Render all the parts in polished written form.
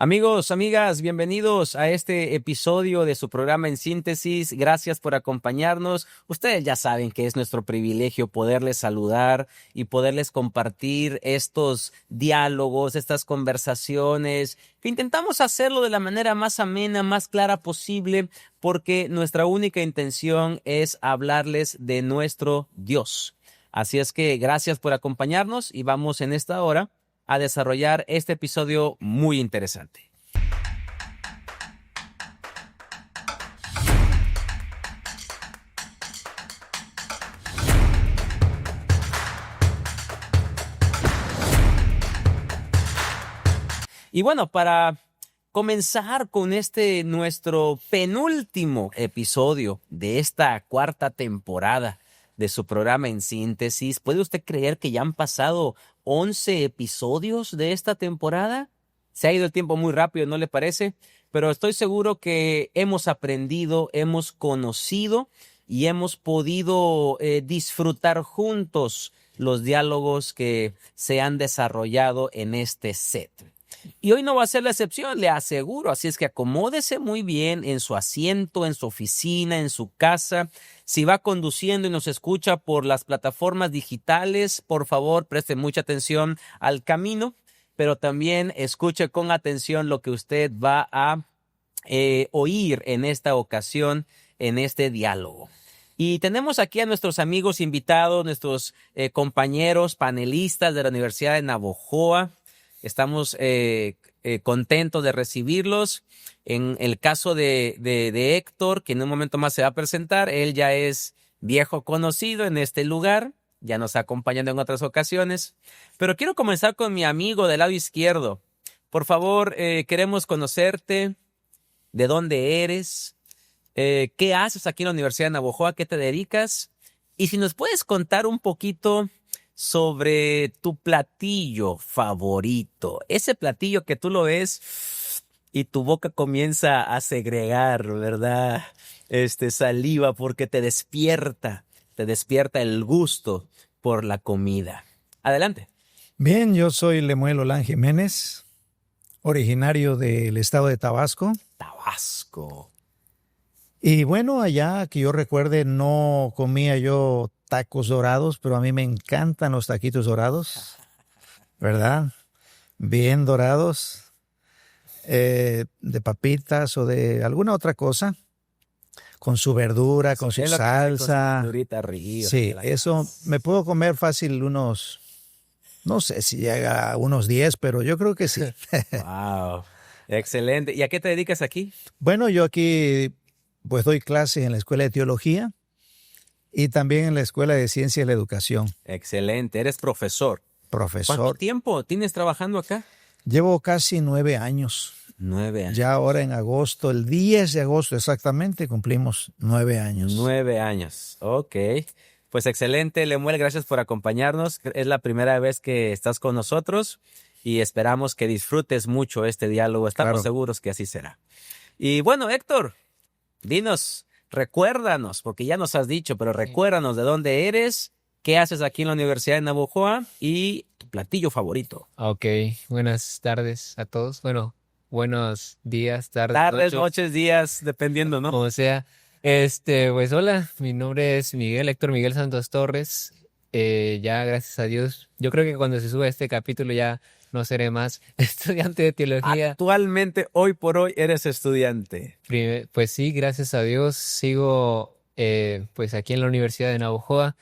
Amigos, amigas, bienvenidos a este episodio de su programa En Síntesis. Gracias por acompañarnos. Ustedes ya saben que es nuestro privilegio poderles saludar y poderles compartir estos diálogos, estas conversaciones, que intentamos hacerlo de la manera más amena, más clara posible, porque nuestra única intención es hablarles de nuestro Dios. Así es que gracias por acompañarnos y vamos en esta hora a desarrollar este episodio muy interesante. Y bueno, para comenzar con nuestro penúltimo episodio de esta cuarta temporada de su programa En Síntesis, ¿puede usted creer que ya han pasado 11 episodios de esta temporada? Se ha ido el tiempo muy rápido, ¿no le parece? Pero estoy seguro que hemos aprendido, hemos conocido y hemos podido disfrutar juntos los diálogos que se han desarrollado en este set. Y hoy no va a ser la excepción, le aseguro. Así es que acomódese muy bien en su asiento, en su oficina, en su casa. Si va conduciendo y nos escucha por las plataformas digitales, por favor, preste mucha atención al camino, pero también escuche con atención lo que usted va a oír en esta ocasión, en este diálogo. Y tenemos aquí a nuestros amigos invitados, nuestros compañeros panelistas de la Universidad de Navojoa. Estamos contentos de recibirlos. En el caso de Héctor, que en un momento más se va a presentar, él ya es viejo conocido en este lugar, ya nos ha acompañado en otras ocasiones. Pero quiero comenzar con mi amigo del lado izquierdo. Por favor, queremos conocerte, de dónde eres, qué haces aquí en la Universidad de Navojoa, qué te dedicas, y si nos puedes contar un poquito sobre tu platillo favorito, ese platillo que tú lo ves y tu boca comienza a segregar, ¿verdad? Saliva porque te despierta el gusto por la comida. Adelante. Bien, yo soy Lemuel Olán Jiménez, originario del estado de Tabasco. Tabasco. Y bueno, allá que yo recuerde no comía yo tacos dorados, pero a mí me encantan los taquitos dorados, ¿verdad? Bien dorados, de papitas o de alguna otra cosa, con su verdura, con su salsa. Sí, eso me puedo comer fácil unos, no sé si llega a unos 10, pero yo creo que sí. Wow, excelente. ¿Y a qué te dedicas aquí? Bueno, yo aquí pues doy clases en la Escuela de Teología y también en la Escuela de Ciencias de la Educación. Excelente, eres profesor. Profesor. ¿Cuánto tiempo tienes trabajando acá? Llevo casi 9 años. 9 años. Ya ahora en agosto, el 10 de agosto exactamente, cumplimos 9 años. 9 años, ok. Pues excelente, Lemuel, gracias por acompañarnos. Es la primera vez que estás con nosotros y esperamos que disfrutes mucho este diálogo. Estamos seguros que así será. Y bueno, Héctor, dinos, recuérdanos, porque ya nos has dicho, pero recuérdanos de dónde eres, qué haces aquí en la Universidad de Navojoa y tu platillo favorito. Ok, buenas tardes a todos. Bueno, buenos días, tardes, noches, días, dependiendo, ¿no? Como sea. Pues hola, mi nombre es Miguel, Héctor Miguel Santos Torres. Ya, gracias a Dios, yo creo que cuando se suba este capítulo ya no seré más estudiante de teología. Actualmente, hoy por hoy, eres estudiante. Pues sí, gracias a Dios, sigo pues aquí en la Universidad de Navojoa.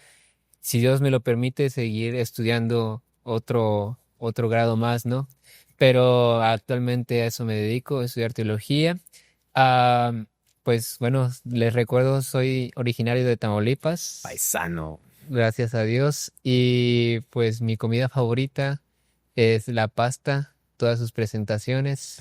Si Dios me lo permite, seguir estudiando otro grado más, ¿no? Pero actualmente a eso me dedico, a estudiar teología. Pues bueno, les recuerdo, soy originario de Tamaulipas. Paisano. Gracias a Dios. Y pues mi comida favorita es la pasta, todas sus presentaciones.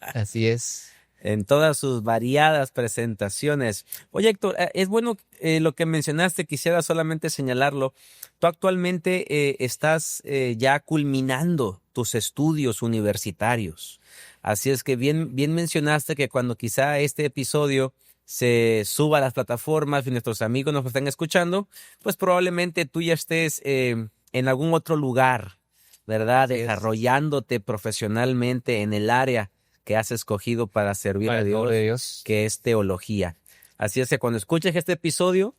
Así es. En todas sus variadas presentaciones. Oye, Héctor, es bueno lo que mencionaste, quisiera solamente señalarlo. Tú actualmente estás ya culminando tus estudios universitarios. Así es que bien mencionaste que cuando quizá este episodio se suba a las plataformas y nuestros amigos nos están escuchando, pues probablemente tú ya estés en algún otro lugar, ¿verdad? Desarrollándote profesionalmente en el área que has escogido para servir Para a el Dios, nombre de Dios. que es teología. Así es que cuando escuches este episodio,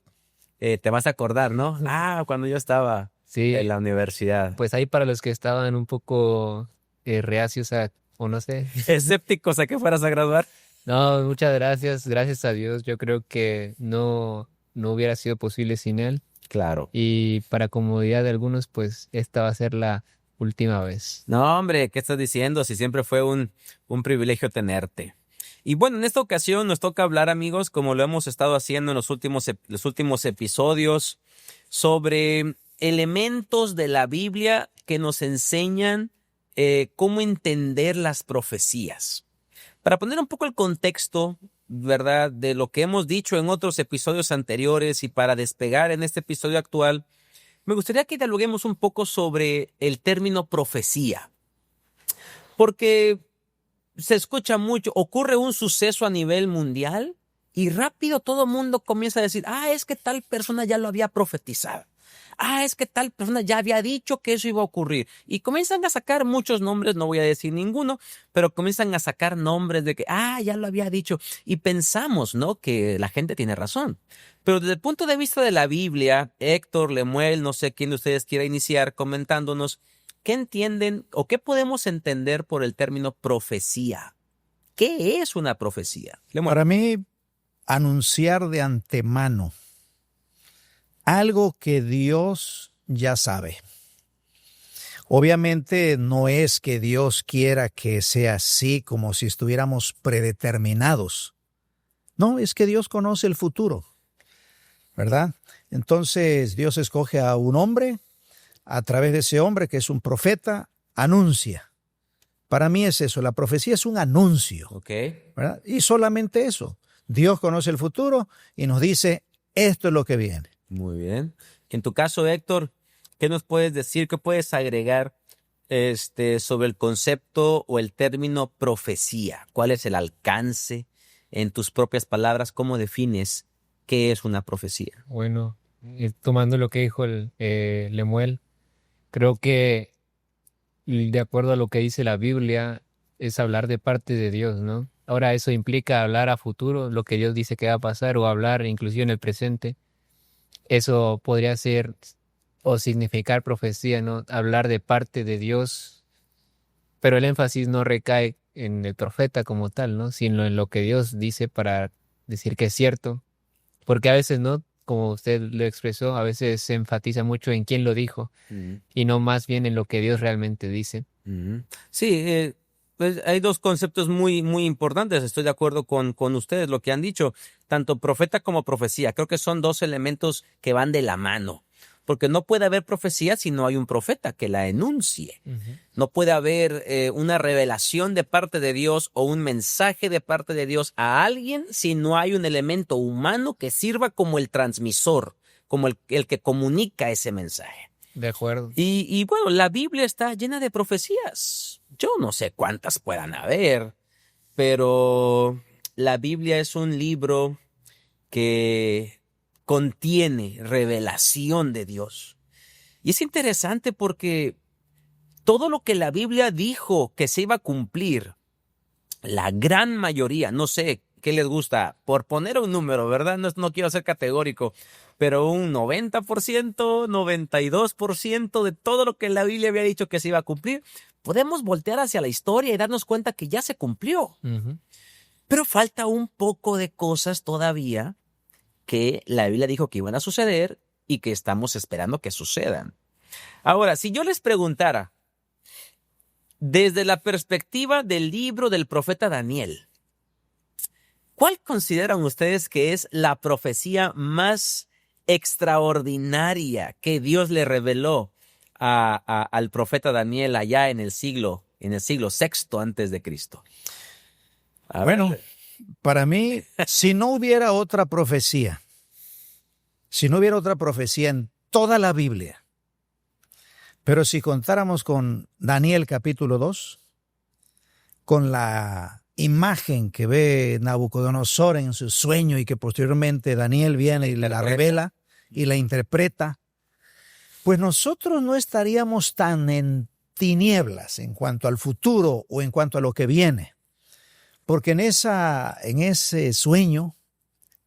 te vas a acordar, ¿no? Cuando yo estaba Sí, en la universidad. pues ahí para los que estaban un poco reacios o no sé. Escépticos a que fueras a graduar. No, muchas gracias, gracias a Dios. Yo creo que no hubiera sido posible sin él. Claro. Y para comodidad de algunos, pues esta va a ser la última vez. No, hombre, ¿qué estás diciendo? Si siempre fue un privilegio tenerte. Y bueno, en esta ocasión nos toca hablar, amigos, como lo hemos estado haciendo en los últimos episodios, sobre elementos de la Biblia que nos enseñan cómo entender las profecías. Para poner un poco el contexto, ¿verdad?, de lo que hemos dicho en otros episodios anteriores y para despegar en este episodio actual, me gustaría que dialoguemos un poco sobre el término profecía. Porque se escucha mucho, ocurre un suceso a nivel mundial y rápido todo el mundo comienza a decir, es que tal persona ya lo había profetizado. Es que tal persona ya había dicho que eso iba a ocurrir. Y comienzan a sacar muchos nombres, no voy a decir ninguno, pero comienzan a sacar nombres de que, ya lo había dicho. Y pensamos, ¿no?, que la gente tiene razón. Pero desde el punto de vista de la Biblia, Héctor, Lemuel, no sé quién de ustedes quiera iniciar comentándonos, ¿qué entienden o qué podemos entender por el término profecía? ¿Qué es una profecía? Lemuel. Para mí, anunciar de antemano algo que Dios ya sabe. Obviamente no es que Dios quiera que sea así como si estuviéramos predeterminados. No, es que Dios conoce el futuro, ¿verdad? Entonces Dios escoge a un hombre, a través de ese hombre que es un profeta, anuncia. Para mí es eso, la profecía es un anuncio, ¿verdad? Y solamente eso. Dios conoce el futuro y nos dice, esto es lo que viene. Muy bien. En tu caso, Héctor, ¿qué nos puedes decir? ¿Qué puedes agregar sobre el concepto o el término profecía? ¿Cuál es el alcance? En tus propias palabras, ¿cómo defines qué es una profecía? Bueno, tomando lo que dijo Lemuel, creo que de acuerdo a lo que dice la Biblia, es hablar de parte de Dios, ¿no? Ahora eso implica hablar a futuro, lo que Dios dice que va a pasar, o hablar inclusive en el presente. Eso podría ser o significar profecía, ¿no? Hablar de parte de Dios, pero el énfasis no recae en el profeta como tal, ¿no? Sino en lo que Dios dice para decir que es cierto. Porque a veces, ¿no?, como usted lo expresó, a veces se enfatiza mucho en quién lo dijo y no más bien en lo que Dios realmente dice. Sí, pues hay dos conceptos muy, muy importantes. Estoy de acuerdo con ustedes, lo que han dicho. Tanto profeta como profecía. Creo que son dos elementos que van de la mano. Porque no puede haber profecía si no hay un profeta que la enuncie. No puede haber una revelación de parte de Dios o un mensaje de parte de Dios a alguien si no hay un elemento humano que sirva como el transmisor, como el que comunica ese mensaje. De acuerdo. Y bueno, la Biblia está llena de profecías. Yo no sé cuántas puedan haber, pero la Biblia es un libro que contiene revelación de Dios. Y es interesante porque todo lo que la Biblia dijo que se iba a cumplir, la gran mayoría, no sé qué les gusta, por poner un número, ¿verdad? No quiero ser categórico, pero un 90%, 92% de todo lo que la Biblia había dicho que se iba a cumplir, podemos voltear hacia la historia y darnos cuenta que ya se cumplió. Pero falta un poco de cosas todavía que la Biblia dijo que iban a suceder y que estamos esperando que sucedan. Ahora, si yo les preguntara, desde la perspectiva del libro del profeta Daniel, ¿cuál consideran ustedes que es la profecía más extraordinaria que Dios le reveló al profeta Daniel allá en el siglo VI antes de Cristo? Bueno, para mí, si no hubiera otra profecía en toda la Biblia, pero si contáramos con Daniel capítulo 2, con la imagen que ve Nabucodonosor en su sueño y que posteriormente Daniel viene y le la revela y la interpreta, pues nosotros no estaríamos tan en tinieblas en cuanto al futuro o en cuanto a lo que viene. Porque en ese sueño,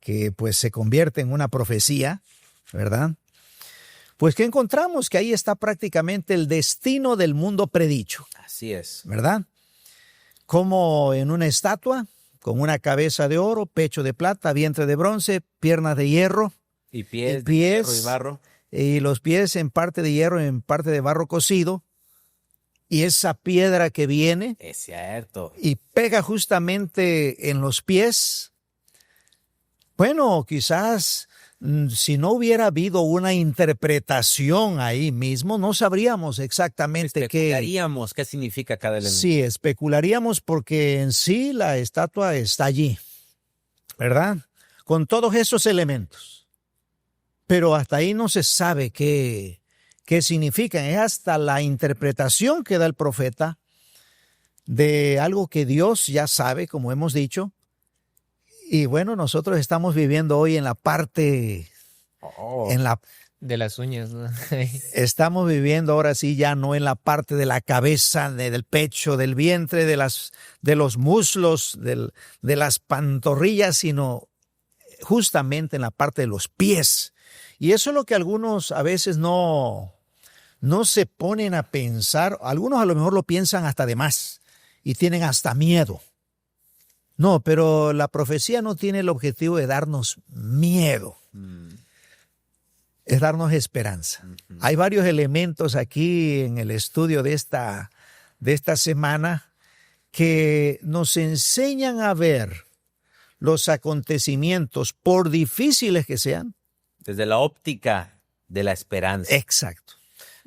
que pues se convierte en una profecía, ¿verdad? Pues que encontramos que ahí está prácticamente el destino del mundo predicho, Así es. ¿verdad? Como en una estatua, con una cabeza de oro, pecho de plata, vientre de bronce, piernas de hierro, Y pies, de pies, hierro y barro. y los pies en parte de hierro, en parte de barro cocido, y esa piedra que viene Es cierto. y pega justamente en los pies. Bueno, quizás si no hubiera habido una interpretación ahí mismo, no sabríamos exactamente qué. Especularíamos qué significa cada elemento. Sí, especularíamos porque en sí la estatua está allí, ¿verdad? Con todos esos elementos. Pero hasta ahí no se sabe qué significan. Es hasta la interpretación que da el profeta de algo que Dios ya sabe, como hemos dicho. Y bueno, nosotros estamos viviendo hoy en la parte, De las uñas, ¿no? estamos viviendo ahora sí ya no en la parte de la cabeza, del pecho, del vientre, de los muslos, de las pantorrillas, sino justamente en la parte de los pies. Y eso es lo que algunos a veces no se ponen a pensar. Algunos a lo mejor lo piensan hasta de más y tienen hasta miedo. No, pero la profecía no tiene el objetivo de darnos miedo. Es darnos esperanza. Hay varios elementos aquí en el estudio de esta semana que nos enseñan a ver los acontecimientos, por difíciles que sean. Desde la óptica de la esperanza. Exacto.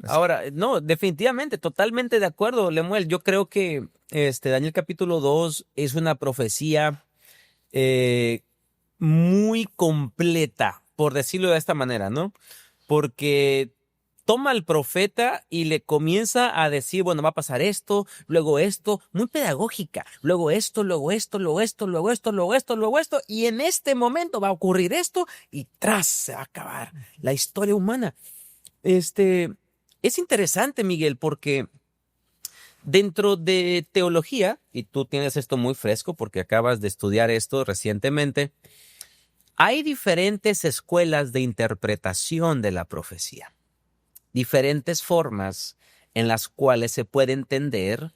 Ahora, no, definitivamente, totalmente de acuerdo, Lemuel. Yo creo que Daniel capítulo 2 es una profecía muy completa, por decirlo de esta manera, ¿no? Porque toma al profeta y le comienza a decir, bueno, va a pasar esto, muy pedagógica, luego esto, luego esto, luego esto, luego esto, luego esto, luego esto, y en este momento va a ocurrir esto y tras se va a acabar la historia humana. Es interesante, Miguel, porque dentro de teología, y tú tienes esto muy fresco porque acabas de estudiar esto recientemente, hay diferentes escuelas de interpretación de la profecía, diferentes formas en las cuales se puede entender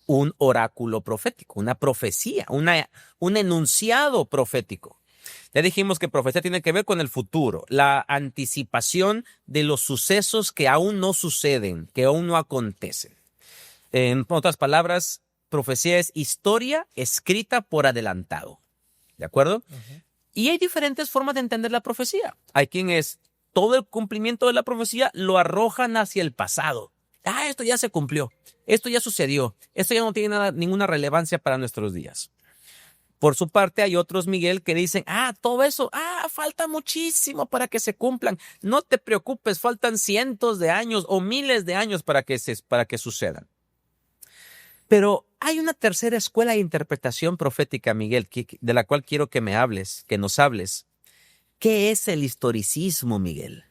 un oráculo profético, una profecía, un enunciado profético. Ya dijimos que profecía tiene que ver con el futuro, la anticipación de los sucesos que aún no suceden, que aún no acontecen. En otras palabras, profecía es historia escrita por adelantado. ¿De acuerdo? Y hay diferentes formas de entender la profecía. Hay quienes todo el cumplimiento de la profecía lo arrojan hacia el pasado. Esto ya se cumplió, esto ya sucedió, esto ya no tiene ninguna relevancia para nuestros días. Por su parte, hay otros, Miguel, que dicen, todo eso, falta muchísimo para que se cumplan. No te preocupes, faltan cientos de años o miles de años para que sucedan. Pero hay una tercera escuela de interpretación profética, Miguel, de la cual quiero que nos hables. ¿Qué es el historicismo, Miguel?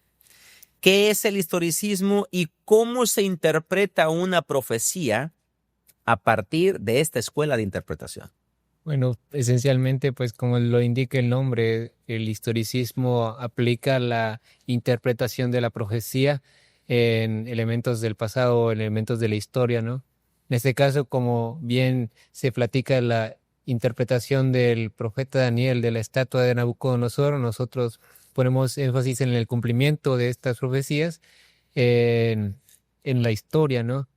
¿Qué es el historicismo y cómo se interpreta una profecía a partir de esta escuela de interpretación? Bueno, esencialmente, pues como lo indica el nombre, el historicismo aplica la interpretación de la profecía en elementos del pasado o elementos de la historia, ¿no? En este caso, como bien se platica la interpretación del profeta Daniel de la estatua de Nabucodonosor, nosotros ponemos énfasis en el cumplimiento de estas profecías en la historia, ¿no?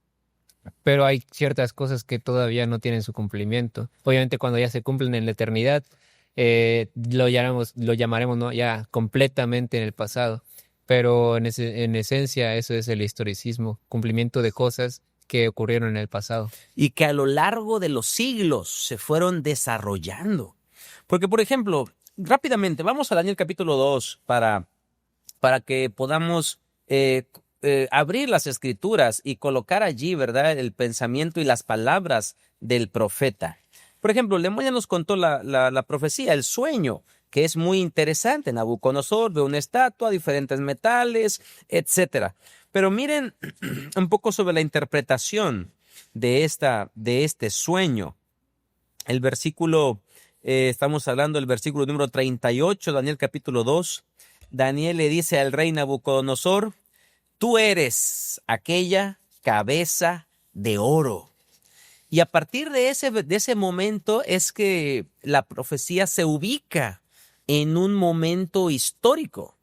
Pero hay ciertas cosas que todavía no tienen su cumplimiento. Obviamente cuando ya se cumplen en la eternidad, lo llamaremos, ¿no?, ya completamente en el pasado. Pero en esencia eso es el historicismo, cumplimiento de cosas que ocurrieron en el pasado. Y que a lo largo de los siglos se fueron desarrollando. Porque, por ejemplo, rápidamente, vamos a Daniel capítulo 2 para que podamos abrir las escrituras y colocar allí, ¿verdad?, el pensamiento y las palabras del profeta. Por ejemplo, Lemuel ya nos contó la profecía, el sueño, que es muy interesante. Nabucodonosor ve una estatua, diferentes metales, etcétera. Pero miren un poco sobre la interpretación de este sueño. el versículo, estamos hablando del versículo número 38, Daniel capítulo 2. Daniel le dice al rey Nabucodonosor: tú eres aquella cabeza de oro. Y a partir de ese momento es que la profecía se ubica en un momento histórico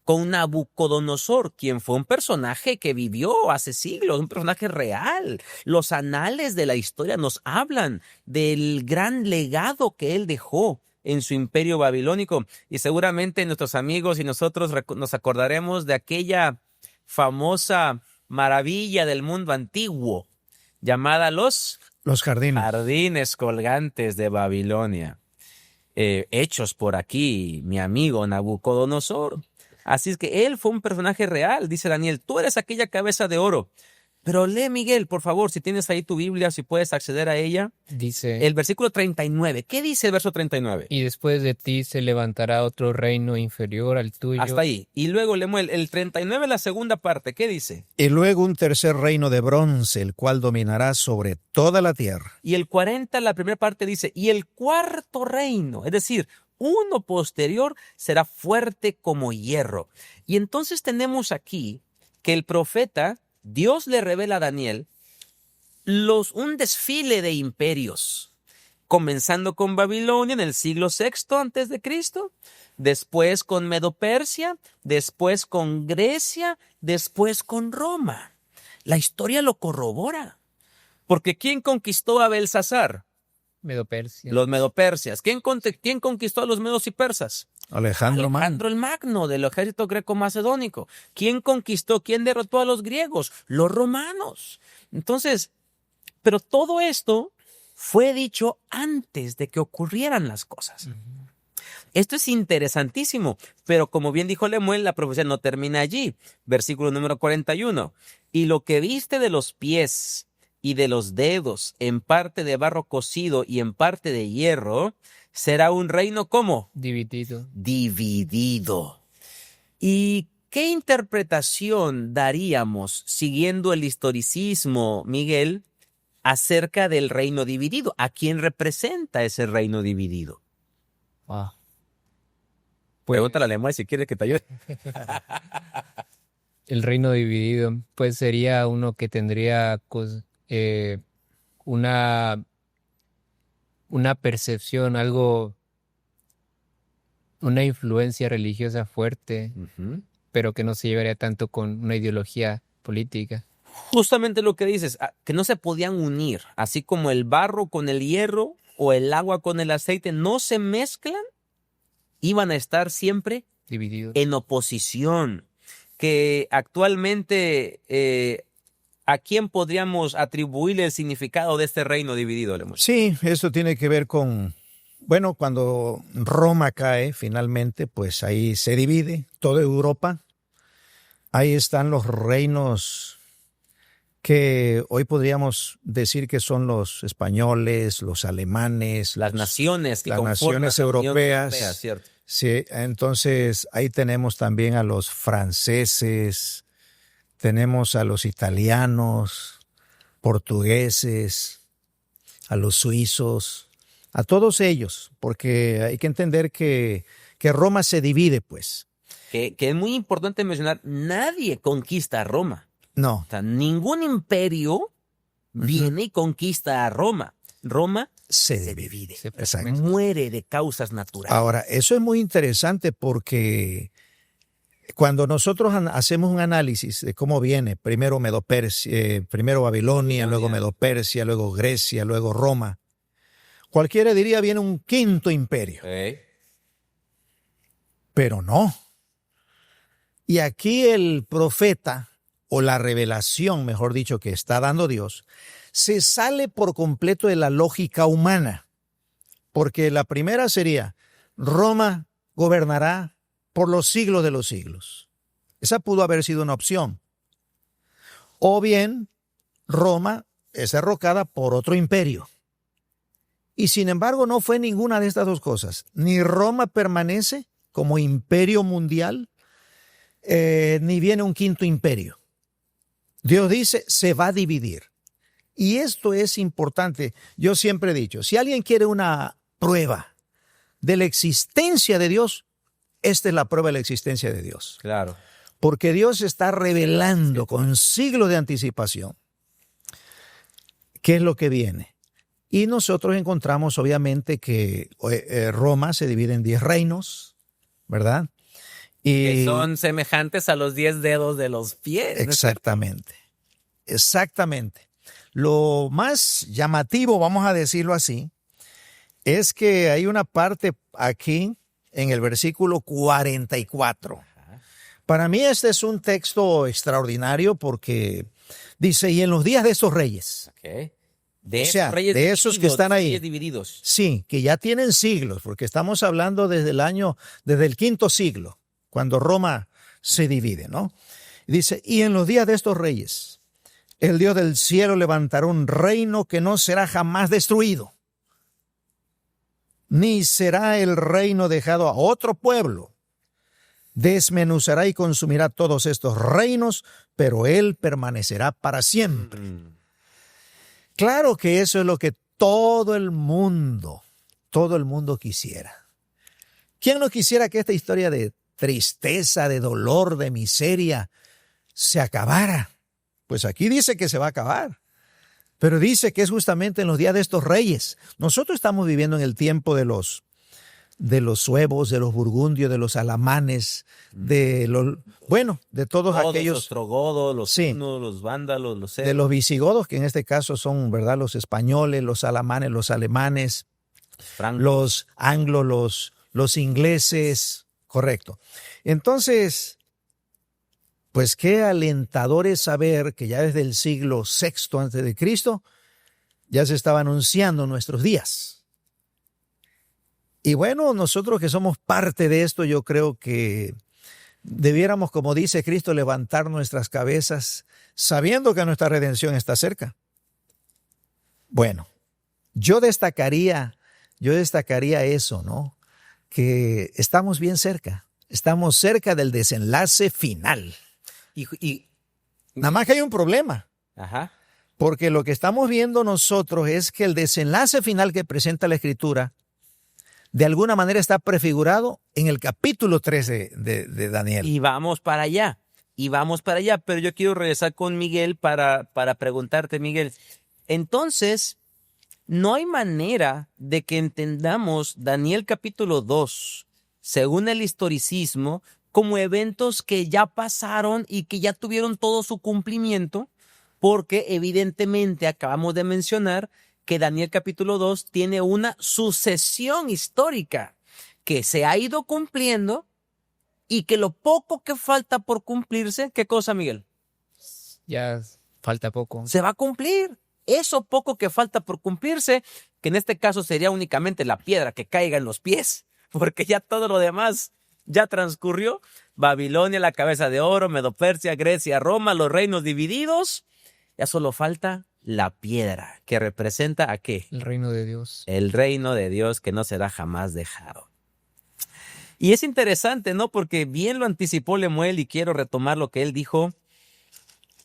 con Nabucodonosor, quien fue un personaje que vivió hace siglos, un personaje real. Los anales de la historia nos hablan del gran legado que él dejó en su imperio babilónico. Y seguramente nuestros amigos y nosotros nos acordaremos de aquella famosa maravilla del mundo antiguo llamada los jardines colgantes de Babilonia, hechos por aquí mi amigo Nabucodonosor. Así es que él fue un personaje real, dice Daniel. Tú eres aquella cabeza de oro. Pero lee, Miguel, por favor, si tienes ahí tu Biblia, si puedes acceder a ella. Dice el versículo 39. ¿Qué dice el verso 39? Y después de ti se levantará otro reino inferior al tuyo. Hasta ahí. Y luego leemos el 39, la segunda parte. ¿Qué dice? Y luego un tercer reino de bronce, el cual dominará sobre toda la tierra. Y el 40, la primera parte dice: y el cuarto reino, es decir, uno posterior, será fuerte como hierro. Y entonces tenemos aquí que el profeta, Dios le revela a Daniel un desfile de imperios, comenzando con Babilonia en el siglo VI antes de Cristo, después con Medo-Persia, después con Grecia, después con Roma. La historia lo corrobora, porque ¿quién conquistó a Belsasar? Medo-Persia. Los medo-persias. ¿Quién conquistó a los medos y persas? Alejandro el Magno del ejército greco-macedónico. ¿Quién derrotó a los griegos? Los romanos. Entonces, pero todo esto fue dicho antes de que ocurrieran las cosas. Esto es interesantísimo, pero como bien dijo Lemuel, la profecía no termina allí. Versículo número 41. Y lo que viste de los pies y de los dedos, en parte de barro cocido y en parte de hierro, será un reino ¿cómo? Dividido. Dividido. ¿Y qué interpretación daríamos, siguiendo el historicismo, Miguel, acerca del reino dividido? ¿A quién representa ese reino dividido? Pues, pregúntale a Lemuel si quiere que te ayude. El reino dividido, pues sería uno que tendría una percepción, una influencia religiosa fuerte, pero que no se llevaría tanto con una ideología política. Justamente lo que dices, que no se podían unir, así como el barro con el hierro o el agua con el aceite no se mezclan, iban a estar siempre Divididos. En oposición. Que actualmente, ¿a quién podríamos atribuirle el significado de este reino dividido, Lemuel? Sí, esto tiene que ver con, bueno, cuando Roma cae finalmente, pues ahí se divide toda Europa. Ahí están los reinos que hoy podríamos decir que son los españoles, los alemanes, las naciones europeas. ¿Cierto? Sí, entonces ahí tenemos también a los franceses, tenemos a los italianos, portugueses, a los suizos, a todos ellos, porque hay que entender que Roma se divide, pues. Que es muy importante mencionar, nadie conquista a Roma. No. O sea, ningún imperio viene y conquista a Roma. Roma se divide. Muere de causas naturales. Ahora, eso es muy interesante porque cuando nosotros hacemos un análisis de cómo viene, primero primero Babilonia, luego Medo-Persia, luego Grecia, luego Roma, cualquiera diría viene un quinto imperio. Pero no. Y aquí el profeta, o la revelación, mejor dicho, que está dando Dios, se sale por completo de la lógica humana. Porque la primera sería, Roma gobernará por los siglos de los siglos. Esa pudo haber sido una opción. O bien, Roma es derrocada por otro imperio. Y sin embargo, no fue ninguna de estas dos cosas. Ni Roma permanece como imperio mundial, ni viene un quinto imperio. Dios dice, se va a dividir. Y esto es importante. Yo siempre he dicho, si alguien quiere una prueba de la existencia de Dios, esta es la prueba de la existencia de Dios. Claro. Porque Dios está revelando con siglos de anticipación qué es lo que viene. Y nosotros encontramos obviamente que Roma se divide en 10 reinos, ¿verdad? Que son semejantes a los 10 dedos de los pies. Exactamente, exactamente. Lo más llamativo, vamos a decirlo así, es que hay una parte aquí en el versículo 44. Para mí este es un texto extraordinario porque dice, y en los días de esos reyes. Okay. De esos que están ahí. Divididos. Sí, que ya tienen siglos, porque estamos hablando desde el quinto siglo, cuando Roma se divide, ¿no? Dice, y en los días de estos reyes, el Dios del cielo levantará un reino que no será jamás destruido, ni será el reino dejado a otro pueblo. Desmenuzará y consumirá todos estos reinos, pero él permanecerá para siempre. Claro que eso es lo que todo el mundo quisiera. ¿Quién no quisiera que esta historia de tristeza, de dolor, de miseria se acabara? Pues aquí dice que se va a acabar, pero dice que es justamente en los días de estos reyes. Nosotros estamos viviendo en el tiempo de los suevos, de los burgundios, de los alamanes, de todos aquellos. Los ostrogodos, los sí, hunos, los vándalos, los de los visigodos, que en este caso son, ¿verdad?, los españoles, los alamanes, los alemanes, los anglos, los ingleses, correcto. Entonces, pues qué alentador es saber que ya desde el siglo VI antes de Cristo ya se estaba anunciando nuestros días. Y bueno, nosotros que somos parte de esto, yo creo que debiéramos, como dice Cristo, levantar nuestras cabezas sabiendo que nuestra redención está cerca. Bueno, yo destacaría eso, ¿no? Que estamos bien cerca, estamos cerca del desenlace final. Y nada más que hay un problema. Ajá. Porque lo que estamos viendo nosotros es que el desenlace final que presenta la Escritura de alguna manera está prefigurado en el capítulo 13 de Daniel. Y vamos para allá, pero yo quiero regresar con Miguel para preguntarte, Miguel. Entonces, no hay manera de que entendamos Daniel capítulo 2, según el historicismo, como eventos que ya pasaron y que ya tuvieron todo su cumplimiento, porque evidentemente acabamos de mencionar que Daniel capítulo 2 tiene una sucesión histórica que se ha ido cumpliendo y que lo poco que falta por cumplirse, ¿qué cosa, Miguel? Ya falta poco. Se va a cumplir. Eso poco que falta por cumplirse, que en este caso sería únicamente la piedra que caiga en los pies, porque ya todo lo demás ya transcurrió. Babilonia, la cabeza de oro, Medo-Persia, Grecia, Roma, los reinos divididos. Ya solo falta la piedra, que representa ¿a qué? El reino de Dios. El reino de Dios que no será jamás dejado. Y es interesante, ¿no? Porque bien lo anticipó Lemuel y quiero retomar lo que él dijo.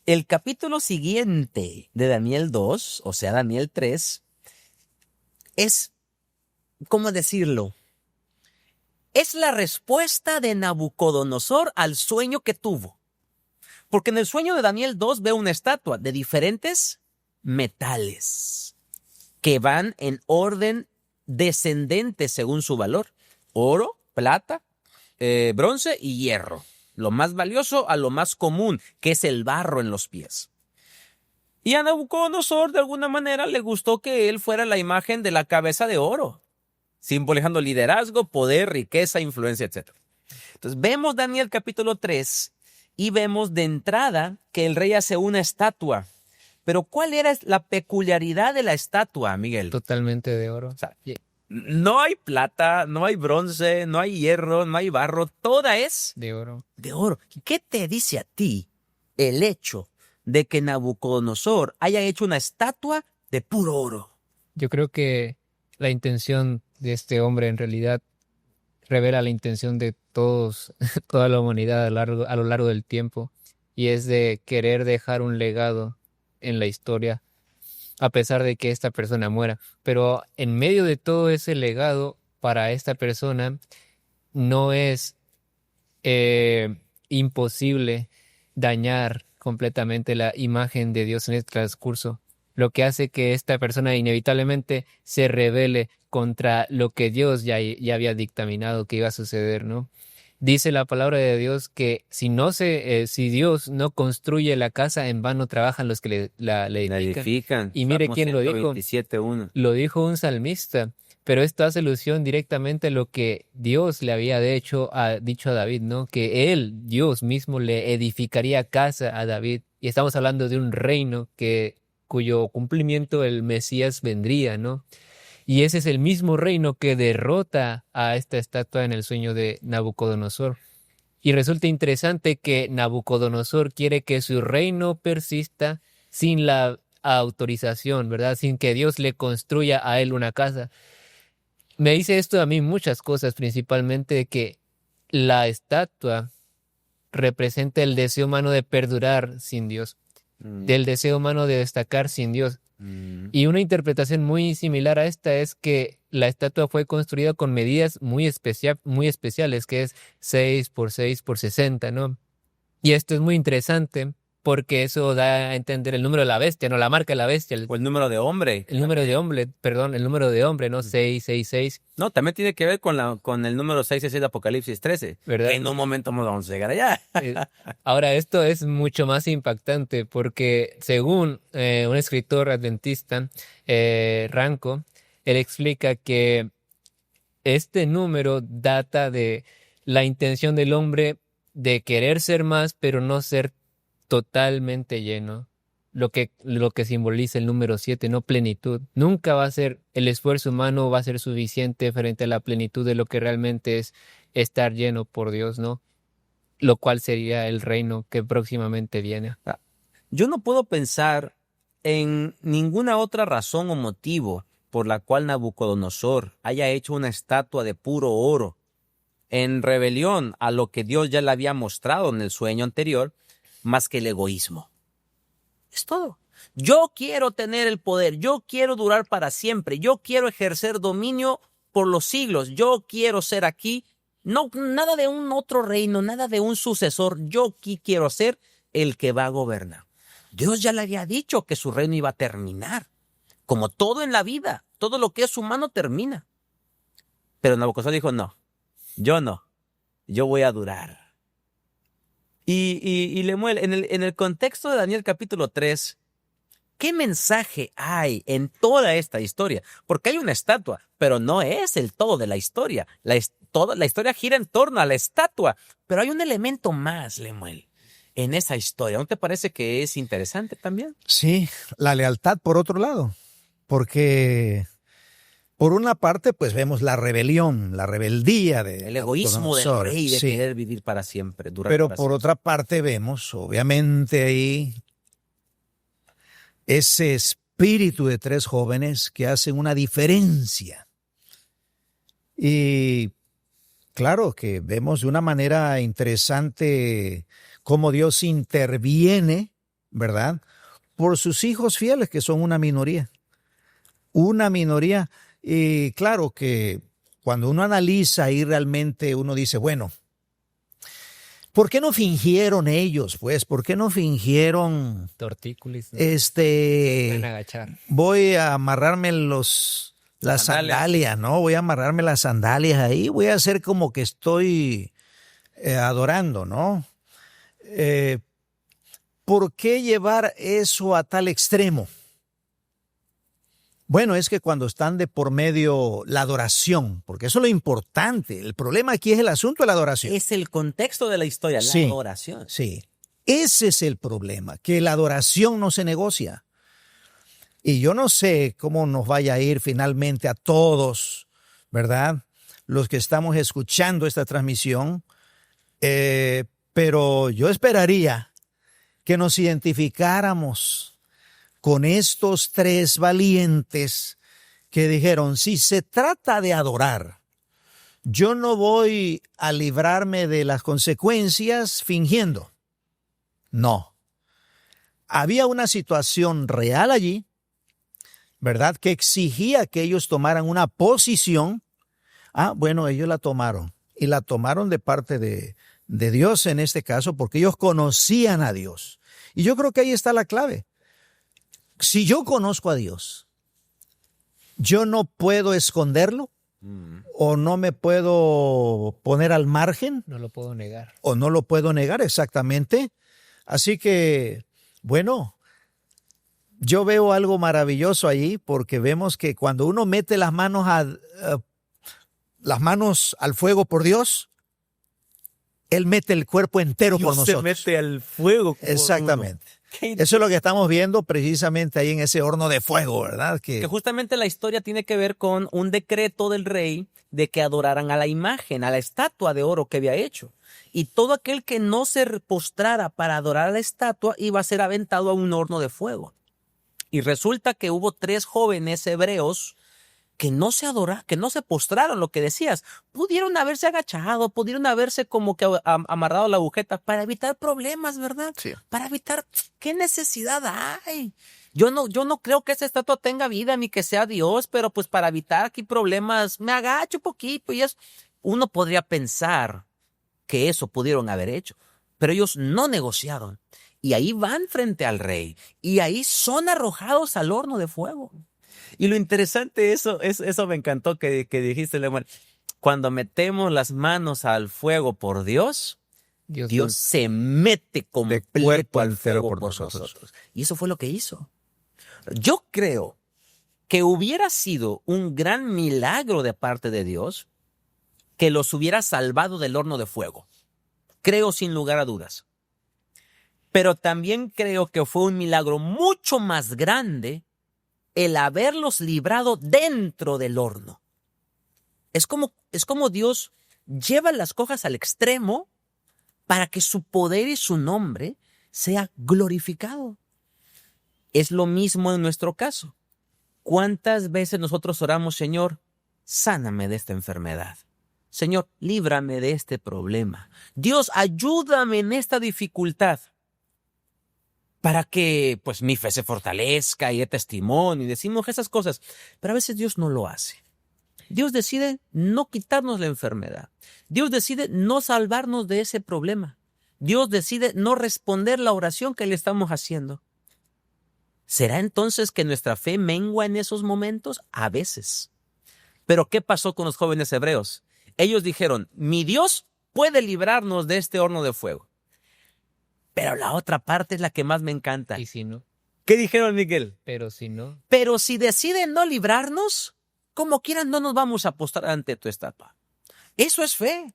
El capítulo siguiente de Daniel 2, o sea, Daniel 3, es, ¿cómo decirlo? Es la respuesta de Nabucodonosor al sueño que tuvo. Porque en el sueño de Daniel 2 ve una estatua de diferentes metales que van en orden descendente según su valor. Oro, plata, bronce y hierro. Lo más valioso a lo más común, que es el barro en los pies. Y a Nabucodonosor de alguna manera le gustó que él fuera la imagen de la cabeza de oro, simbolizando liderazgo, poder, riqueza, influencia, etc. Entonces vemos Daniel capítulo 3 y vemos de entrada que el rey hace una estatua. Pero ¿cuál era la peculiaridad de la estatua, Miguel? Totalmente de oro. O sea, no hay plata, no hay bronce, no hay hierro, no hay barro, toda es de oro. De oro. ¿Qué te dice a ti el hecho de que Nabucodonosor haya hecho una estatua de puro oro? Yo creo que la intención de este hombre en realidad revela la intención de toda la humanidad a lo largo del tiempo, y es de querer dejar un legado en la historia a pesar de que esta persona muera. Pero en medio de todo ese legado, para esta persona no es imposible dañar completamente la imagen de Dios en el transcurso, lo que hace que esta persona inevitablemente se rebele contra lo que Dios ya había dictaminado que iba a suceder, ¿no? Dice la palabra de Dios que si Dios no construye la casa, en vano trabajan los que la La edifican. edifican. Y mire Salmo quién lo dijo. 127:1. Lo dijo un salmista, pero esto hace alusión directamente a lo que Dios le había dicho a David, ¿no? Que él, Dios mismo, le edificaría casa a David. Y estamos hablando de un reino cuyo cumplimiento el Mesías vendría, ¿no? Y ese es el mismo reino que derrota a esta estatua en el sueño de Nabucodonosor. Y resulta interesante que Nabucodonosor quiere que su reino persista sin la autorización, ¿verdad? Sin que Dios le construya a él una casa. Me dice esto a mí muchas cosas, principalmente que la estatua representa el deseo humano de perdurar sin Dios, del deseo humano de destacar sin Dios. Y una interpretación muy similar a esta es que la estatua fue construida con medidas muy especiales, que es 6 por 6 por 60, ¿no? Y esto es muy interesante porque eso da a entender el número de la bestia, no la marca de la bestia. O el número de hombre. El número de hombre, ¿no? 666. No, también tiene que ver con el número 666 de Apocalipsis 13. ¿Verdad? Que en un momento nos vamos a llegar allá. Ahora, esto es mucho más impactante porque según un escritor adventista, Ranco, él explica que este número data de la intención del hombre de querer ser más, pero no ser totalmente lleno. Lo que simboliza el número 7, no plenitud. Nunca va a ser, el esfuerzo humano va a ser suficiente frente a la plenitud de lo que realmente es estar lleno por Dios, ¿no? Lo cual sería el reino que próximamente viene. Yo no puedo pensar en ninguna otra razón o motivo por la cual Nabucodonosor haya hecho una estatua de puro oro en rebelión a lo que Dios ya le había mostrado en el sueño anterior, más que el egoísmo. Es todo. Yo quiero tener el poder, yo quiero durar para siempre, yo quiero ejercer dominio por los siglos, yo quiero ser aquí. No, nada de un otro reino, nada de un sucesor. Yo aquí quiero ser el que va a gobernar. Dios ya le había dicho que su reino iba a terminar. Como todo en la vida, todo lo que es humano termina. Pero Nabucodonosor dijo, no, yo voy a durar. Y Lemuel, en el contexto de Daniel capítulo 3, ¿qué mensaje hay en toda esta historia? Porque hay una estatua, pero no es el todo de la historia. Toda la historia gira en torno a la estatua, pero hay un elemento más, Lemuel, en esa historia. ¿No te parece que es interesante también? Sí, la lealtad por otro lado, porque por una parte pues vemos la rebelión, la rebeldía de el egoísmo del rey de sí, querer vivir para siempre, durar pero para por siempre. otra parte vemos obviamente ahí ese espíritu de tres jóvenes que hacen una diferencia. Y claro que vemos de una manera interesante cómo Dios interviene, ¿verdad? Por sus hijos fieles, que son una minoría. Una minoría. Y claro que cuando uno analiza ahí realmente uno dice, bueno, ¿por qué no fingieron ellos, pues? ¿Por qué no fingieron, Tortícolis, ¿no? Pueden agachar. voy a amarrarme las sandalias, ¿no? Voy a amarrarme las sandalias ahí, voy a hacer como que estoy adorando, ¿no? ¿Por qué llevar eso a tal extremo? Bueno, es que cuando están de por medio la adoración, porque eso es lo importante, el problema aquí es el asunto de la adoración. Es el contexto de la historia, Sí, la adoración. Sí, ese es el problema, que la adoración no se negocia. Y yo no sé cómo nos vaya a ir finalmente a todos, ¿verdad? Los que estamos escuchando esta transmisión, pero yo esperaría que nos identificáramos con estos tres valientes que dijeron, si se trata de adorar, yo no voy a librarme de las consecuencias fingiendo. No. Había una situación real allí ¿verdad? Que exigía que ellos tomaran una posición. Bueno, ellos la tomaron. Y la tomaron de parte de Dios en este caso, porque ellos conocían a Dios. Y yo creo que ahí está la clave. Si yo conozco a Dios, yo no puedo esconderlo, o no me puedo poner al margen. No lo puedo negar. O no lo puedo negar, exactamente. Así que, bueno, yo veo algo maravilloso allí, porque vemos que cuando uno mete las manos al fuego por Dios, Él mete el cuerpo entero por nosotros. Dios se mete al fuego. Exactamente. Eso es lo que estamos viendo precisamente ahí en ese horno de fuego, ¿verdad? Que justamente la historia tiene que ver con un decreto del rey de que adoraran a la imagen, a la estatua de oro que había hecho. Y todo aquel que no se postrara para adorar a la estatua iba a ser aventado a un horno de fuego. Y resulta que hubo 3 jóvenes hebreos que no se postraron, lo que decías. Pudieron haberse agachado, pudieron haberse como que amarrado la agujeta para evitar problemas, ¿verdad? Sí. Para evitar, ¿qué necesidad hay? Yo no creo que esa estatua tenga vida ni que sea Dios, pero pues para evitar aquí problemas, me agacho un poquito y eso. Uno podría pensar que eso pudieron haber hecho, pero ellos no negociaron. Y ahí van frente al rey, y ahí son arrojados al horno de fuego. Y lo interesante, eso me encantó que dijiste, Lemuel. Cuando metemos las manos al fuego por Dios se mete completo cuerpo al entero fuego por por nosotros. nosotros. Y eso fue lo que hizo. Yo creo que hubiera sido un gran milagro de parte de Dios que los hubiera salvado del horno de fuego. Creo sin lugar a dudas. Pero también creo que fue un milagro mucho más grande el haberlos librado dentro del horno. Es como Dios lleva las cosas al extremo para que su poder y su nombre sea glorificado. Es lo mismo en nuestro caso. ¿Cuántas veces nosotros oramos, Señor, sáname de esta enfermedad? Señor, líbrame de este problema. Dios, ayúdame en esta dificultad. Para que pues mi fe se fortalezca y dé testimonio y decimos esas cosas. Pero a veces Dios no lo hace. Dios decide no quitarnos la enfermedad. Dios decide no salvarnos de ese problema. Dios decide no responder la oración que le estamos haciendo. ¿Será entonces que nuestra fe mengua en esos momentos? A veces. Pero ¿qué pasó con los jóvenes hebreos? Ellos dijeron, mi Dios puede librarnos de este horno de fuego. Pero la otra parte es la que más me encanta. ¿Y si no? ¿Qué dijeron, Miguel? Pero si no. Pero si deciden no librarnos, como quieran no nos vamos a postrar ante tu estatua. Eso es fe.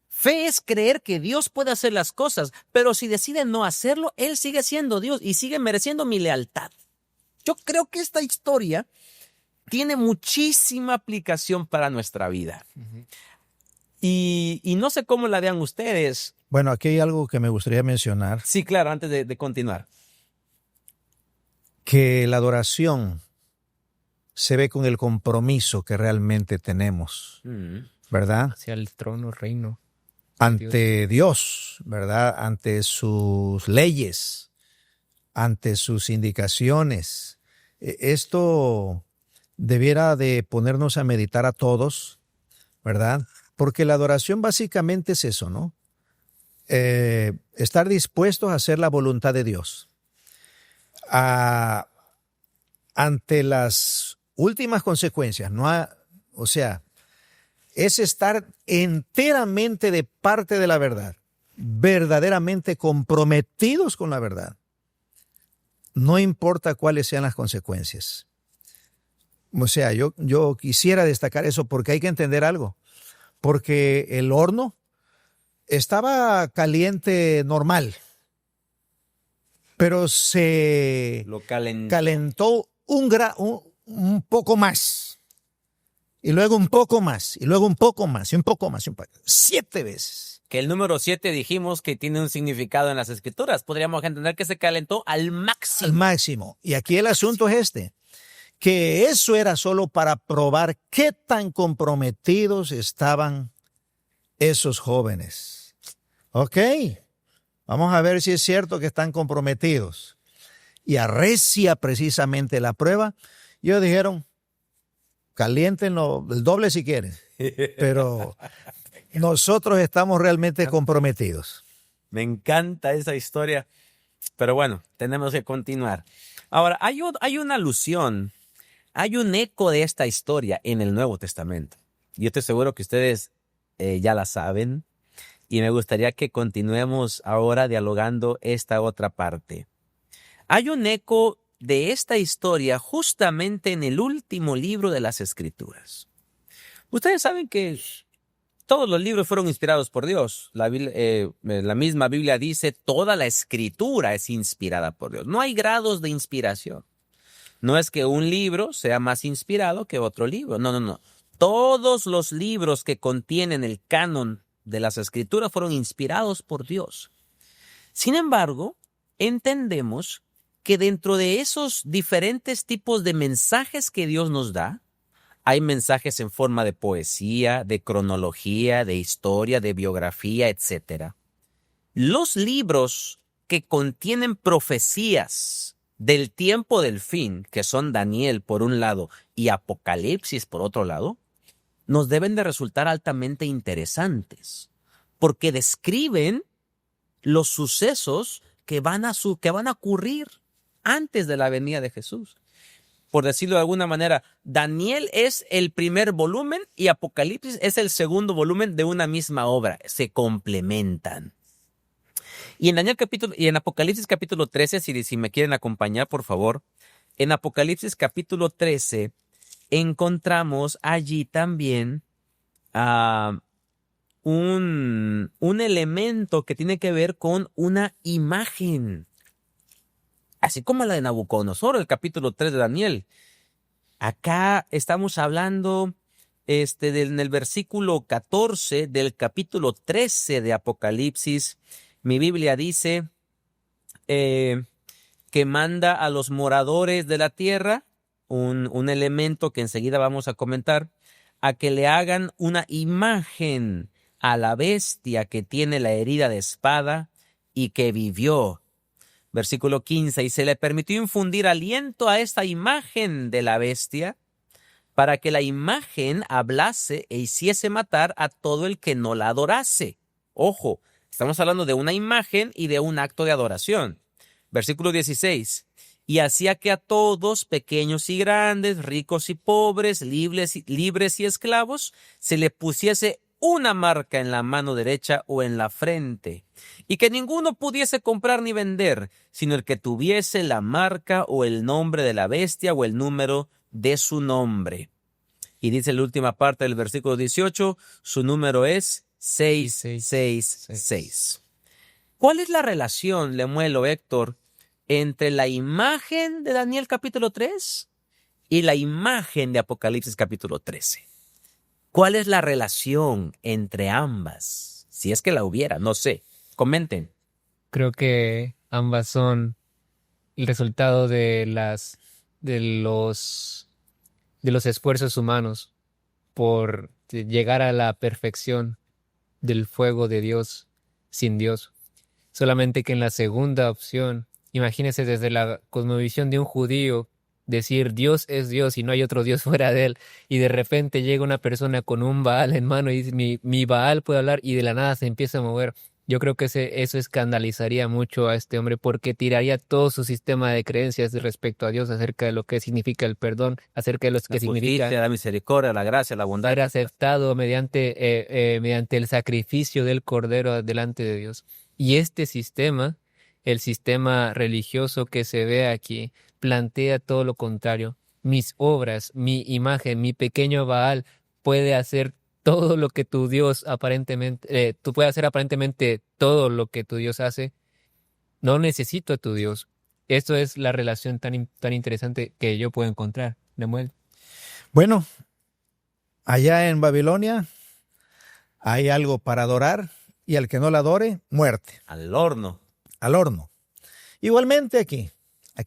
Fe es creer que Dios puede hacer las cosas, pero si deciden no hacerlo, Él sigue siendo Dios y sigue mereciendo mi lealtad. Yo creo que esta historia tiene muchísima aplicación para nuestra vida. Uh-huh. Y no sé cómo la vean ustedes. Bueno, aquí hay algo que me gustaría mencionar. Sí, claro, antes de continuar. Que la adoración se ve con el compromiso que realmente tenemos, ¿verdad? Hacia el trono, reino. Ante Dios, ¿verdad? Ante sus leyes, ante sus indicaciones. Esto debiera de ponernos a meditar a todos, ¿verdad? Porque la adoración básicamente es eso, ¿no? Estar dispuestos a hacer la voluntad de Dios. Ante las últimas consecuencias, o sea, es estar enteramente de parte de la verdad, verdaderamente comprometidos con la verdad. No importa cuáles sean las consecuencias. O sea, yo quisiera destacar eso porque hay que entender algo. Porque el horno estaba caliente normal, pero se Lo calentó. calentó un poco más, y luego un poco más, y luego un poco más, y un poco más, 7 veces. Que el número 7 dijimos que tiene un significado en las Escrituras. Podríamos entender que se calentó al máximo. Al máximo. Y aquí el asunto es que eso era solo para probar qué tan comprometidos estaban esos jóvenes. Ok, vamos a ver si es cierto que están comprometidos. Y arrecia precisamente la prueba Y ellos dijeron, caliéntenlo el doble si quieren, pero nosotros estamos realmente comprometidos. Me encanta esa historia, pero bueno, tenemos que continuar. Ahora, hay una alusión, hay un eco de esta historia en el Nuevo Testamento. Yo estoy seguro que ustedes ya la saben y me gustaría que continuemos ahora dialogando esta otra parte. Hay un eco de esta historia justamente en el último libro de las Escrituras. Ustedes saben que todos los libros fueron inspirados por Dios. La misma Biblia dice, toda la Escritura es inspirada por Dios. No hay grados de inspiración. No es que un libro sea más inspirado que otro libro. No. Todos los libros que contienen el canon de las Escrituras fueron inspirados por Dios. Sin embargo, entendemos que dentro de esos diferentes tipos de mensajes que Dios nos da, hay mensajes en forma de poesía, de cronología, de historia, de biografía, etc. Los libros que contienen profecías del tiempo del fin, que son Daniel por un lado y Apocalipsis por otro lado, nos deben de resultar altamente interesantes, porque describen los sucesos que van a ocurrir antes de la venida de Jesús. Por decirlo de alguna manera, Daniel es el primer volumen y Apocalipsis es el segundo volumen de una misma obra. Se complementan. Y en Apocalipsis capítulo 13, si me quieren acompañar, por favor, en Apocalipsis capítulo 13 encontramos allí también un elemento que tiene que ver con una imagen. Así como la de Nabucodonosor, el capítulo 3 de Daniel. Acá estamos hablando en el versículo 14 del capítulo 13 de Apocalipsis. Mi Biblia dice que manda a los moradores de la tierra, un elemento que enseguida vamos a comentar, a que le hagan una imagen a la bestia que tiene la herida de espada y que vivió. Versículo 15, y se le permitió infundir aliento a esta imagen de la bestia para que la imagen hablase e hiciese matar a todo el que no la adorase. Ojo, estamos hablando de una imagen y de un acto de adoración. Versículo 16, y hacía que a todos, pequeños y grandes, ricos y pobres, libres y esclavos, se le pusiese una marca en la mano derecha o en la frente, y que ninguno pudiese comprar ni vender, sino el que tuviese la marca o el nombre de la bestia o el número de su nombre. Y dice la última parte del versículo 18, su número es 666. ¿Cuál es la relación, Lemuel o Héctor, entre la imagen de Daniel capítulo 3 y la imagen de Apocalipsis capítulo 13? ¿Cuál es la relación entre ambas? Si es que la hubiera, no sé. Comenten. Creo que ambas son el resultado de los esfuerzos humanos por llegar a la perfección del fuego de Dios sin Dios. Solamente que en la segunda opción, imagínese desde la cosmovisión de un judío, decir Dios es Dios y no hay otro Dios fuera de él, y de repente llega una persona con un Baal en mano y dice mi Baal puede hablar, y de la nada se empieza a mover. Yo creo que eso escandalizaría mucho a este hombre, porque tiraría todo su sistema de creencias respecto a Dios acerca de lo que significa el perdón, acerca de lo que significa la misericordia, la gracia, la bondad. Ser aceptado mediante el sacrificio del Cordero delante de Dios. Y este sistema, el sistema religioso que se ve aquí, plantea todo lo contrario. Mis obras, mi imagen, mi pequeño Baal puede hacer todo lo que tu Dios aparentemente, tú puedes hacer aparentemente todo lo que tu Dios hace. No necesito a tu Dios. Esto es la relación tan interesante que yo puedo encontrar, Lemuel. Bueno, allá en Babilonia hay algo para adorar y al que no la adore, muerte. Al horno. Al horno. Igualmente aquí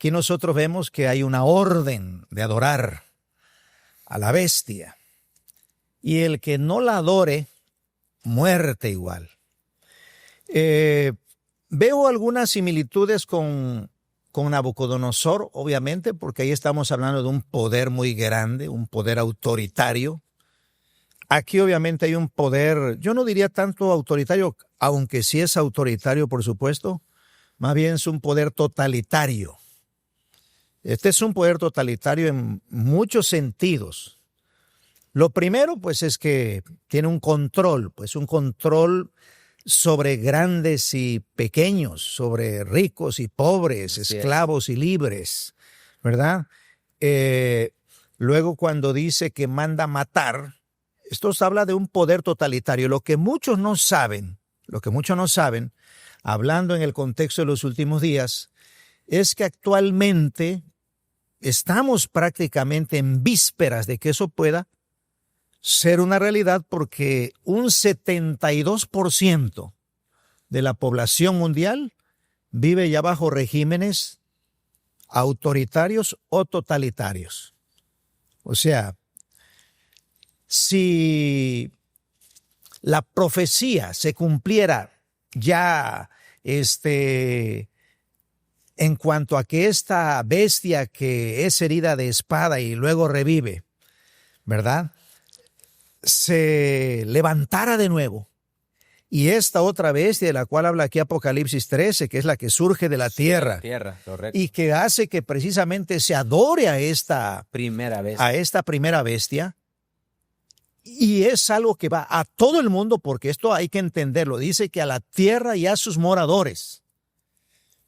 nosotros vemos que hay una orden de adorar a la bestia. Y el que no la adore, muerte igual. Veo algunas similitudes con con Nabucodonosor, obviamente, porque ahí estamos hablando de un poder muy grande, un poder autoritario. Aquí obviamente hay un poder, yo no diría tanto autoritario, aunque sí es autoritario, por supuesto, más bien es un poder totalitario. Este es un poder totalitario en muchos sentidos. Lo primero, pues, es que tiene un control sobre grandes y pequeños, sobre ricos y pobres, Así esclavos y libres, ¿verdad? Luego cuando dice que manda matar, esto habla de un poder totalitario. Lo que muchos no saben, hablando en el contexto de los últimos días, es que actualmente estamos prácticamente en vísperas de que eso pueda ser una realidad, porque un 72% de la población mundial vive ya bajo regímenes autoritarios o totalitarios. O sea, si la profecía se cumpliera ya en cuanto a que esta bestia que es herida de espada y luego revive, ¿verdad?, se levantara de nuevo, y esta otra bestia de la cual habla aquí Apocalipsis 13, que es la que surge de la tierra, correcto. y que hace que precisamente se adore a esta Primera vez. primera bestia, y es algo que va a todo el mundo, porque esto hay que entenderlo, dice que a la tierra y a sus moradores.